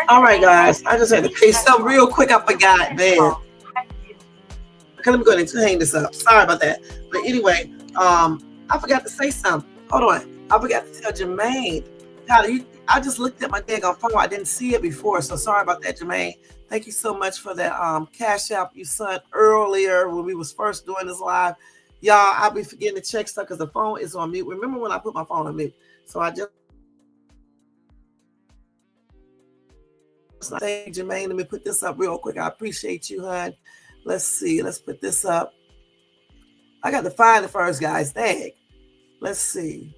All right, guys. I just had to pay something real quick. I forgot, man. Okay, let me go ahead and hang this up. Sorry about that. But anyway, I forgot to say something. Hold on. I forgot to tell Jermaine. I just looked at my daggone phone. I didn't see it before, so sorry about that, Jermaine. Thank you so much for that cash app you sent earlier when we was first doing this live. Y'all, I'll be forgetting to check stuff because the phone is on mute. Remember when I put my phone on mute? So I just thank Jermaine. Let me put this up real quick. I appreciate you, hon. Let's see. Let's put this up. I got to find it first, guys. Dang. Let's see.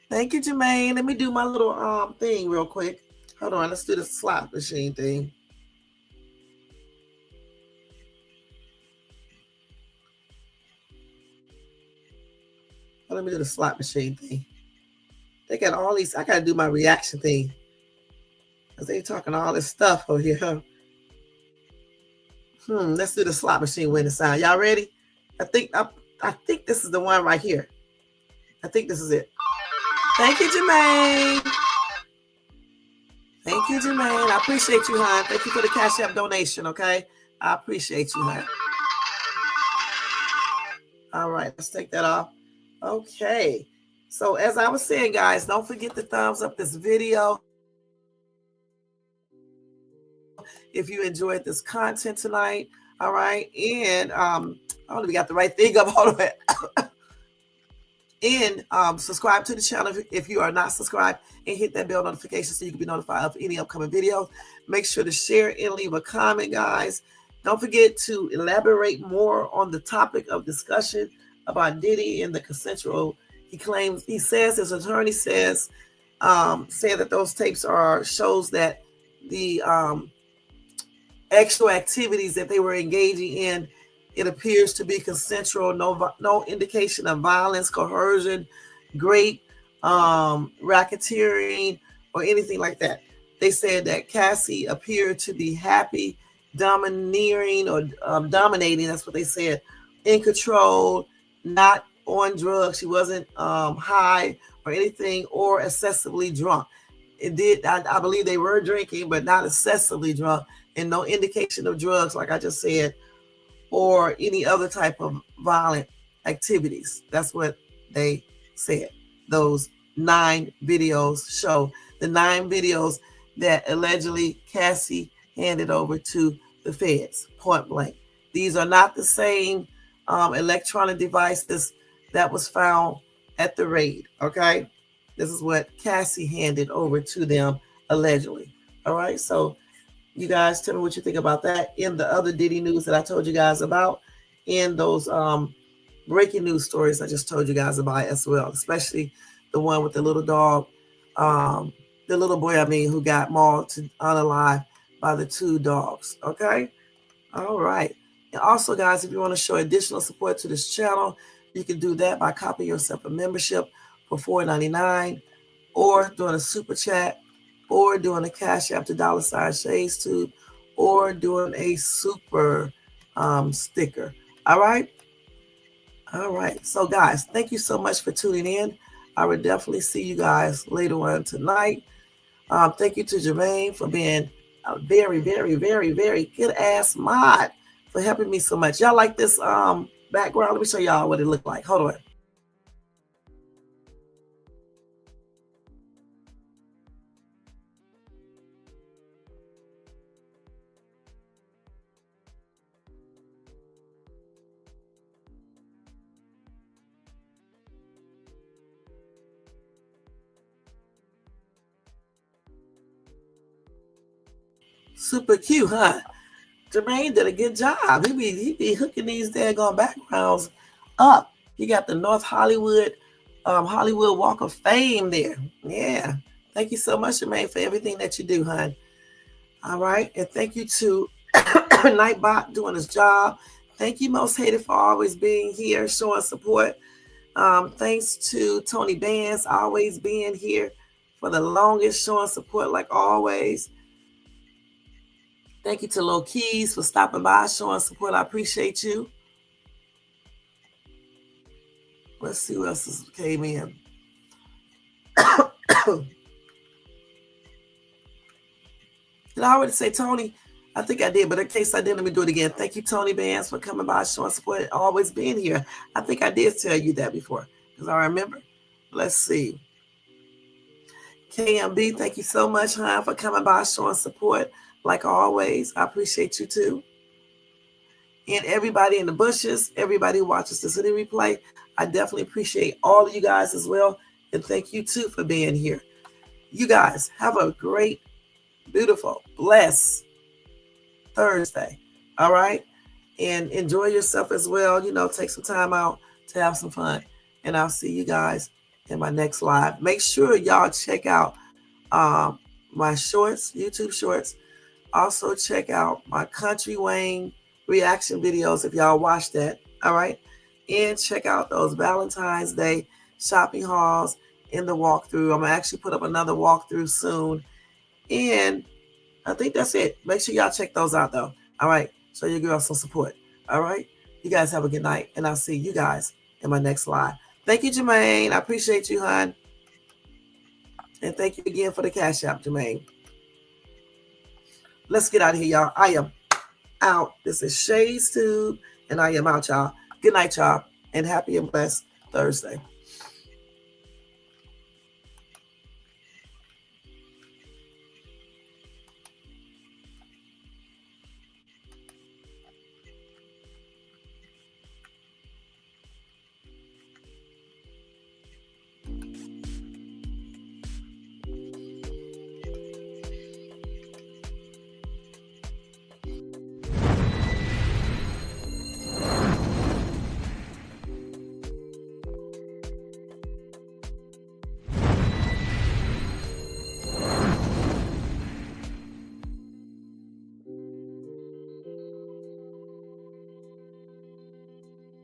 Thank you, Jermaine. Let me do my little thing real quick. Hold on. Let's do the slot machine thing. Let me do the slot machine thing. They got all these. I got to do my reaction thing. Because they talking all this stuff over here. Let's do the slot machine winning sound. Y'all ready? I think this is the one right here. I think this is it. Thank you, Jermaine. Thank you, Jermaine. I appreciate you, hon. Thank you for the Cash App donation, okay? I appreciate you, hon. All right, let's take that off. Okay. So as I was saying, guys, don't forget to thumbs up this video. If you enjoyed this content tonight, all right? And I don't know if we got the right thing up. Hold on. And subscribe to the channel if you are not subscribed, and hit that bell notification so you can be notified of any upcoming videos. Make sure to share and leave a comment, guys. Don't forget to elaborate more on the topic of discussion about Diddy and the consensual. He says his attorney says that those tapes shows that the actual activities that they were engaging in, it appears to be consensual, no indication of violence, coercion, rape, racketeering, or anything like that. They said that Cassie appeared to be happy, domineering, or dominating, that's what they said, in control, not on drugs. She wasn't high or anything, or excessively drunk. I believe they were drinking, but not excessively drunk, and no indication of drugs, like I just said, or any other type of violent activities. That's what they said. Those 9 videos show the 9 videos that allegedly Cassie handed over to the feds, point blank. These are not the same electronic devices that was found at the raid, okay? This is what Cassie handed over to them, allegedly. All right, so you guys tell me what you think about that in the other Diddy news that I told you guys about, in those breaking news stories I just told you guys about as well, especially the one with the little dog, the little boy, who got mauled to unalive by the 2 dogs, okay? All right. And also, guys, if you want to show additional support to this channel, you can do that by copying yourself a membership for $4.99, or doing a super chat, or doing a Cash App to $ShadeTube, or doing a super sticker. All right? All right. So, guys, thank you so much for tuning in. I will definitely see you guys later on tonight. Thank you to Jermaine for being a very, very, very, very good-ass mod, for helping me so much. Y'all like this background? Let me show y'all what it looked like. Hold on. Super cute, huh? Jermaine did a good job. He be hooking these daggone backgrounds up. He got the North Hollywood Walk of Fame there. Yeah. Thank you so much, Jermaine, for everything that you do, hon. All right. And thank you to Nightbot doing his job. Thank you, Most Hated, for always being here, showing support. Thanks to Tony Bands, always being here for the longest, showing support like always. Thank you to Low Keys for stopping by, showing support. I appreciate you. Let's see who else came in. Did I already say Tony? I think I did, but in case I didn't, let me do it again. Thank you, Tony Bands, for coming by, showing support, always being here. I think I did tell you that before, because I remember. Let's see. KMB, thank you so much, hon, for coming by, showing support. Like always, I appreciate you too. And everybody in the bushes, everybody who watches the city replay, I definitely appreciate all of you guys as well. And thank you too for being here. You guys have a great, beautiful, blessed Thursday. All right. And enjoy yourself as well. You know, take some time out to have some fun. And I'll see you guys in my next live. Make sure y'all check out my shorts, YouTube shorts. Also check out my Country Wayne reaction videos if y'all watch that. All right. And check out those Valentine's Day shopping hauls in the walkthrough. I'm going to actually put up another walkthrough soon. And I think that's it. Make sure y'all check those out, though. All right. Show your girl some support. All right. You guys have a good night. And I'll see you guys in my next live. Thank you, Jermaine. I appreciate you, hon. And thank you again for the cash app, Jermaine. Let's get out of here, y'all. I am out. This is Shay's Tube. And I am out, y'all. Good night, y'all. And happy and blessed Thursday.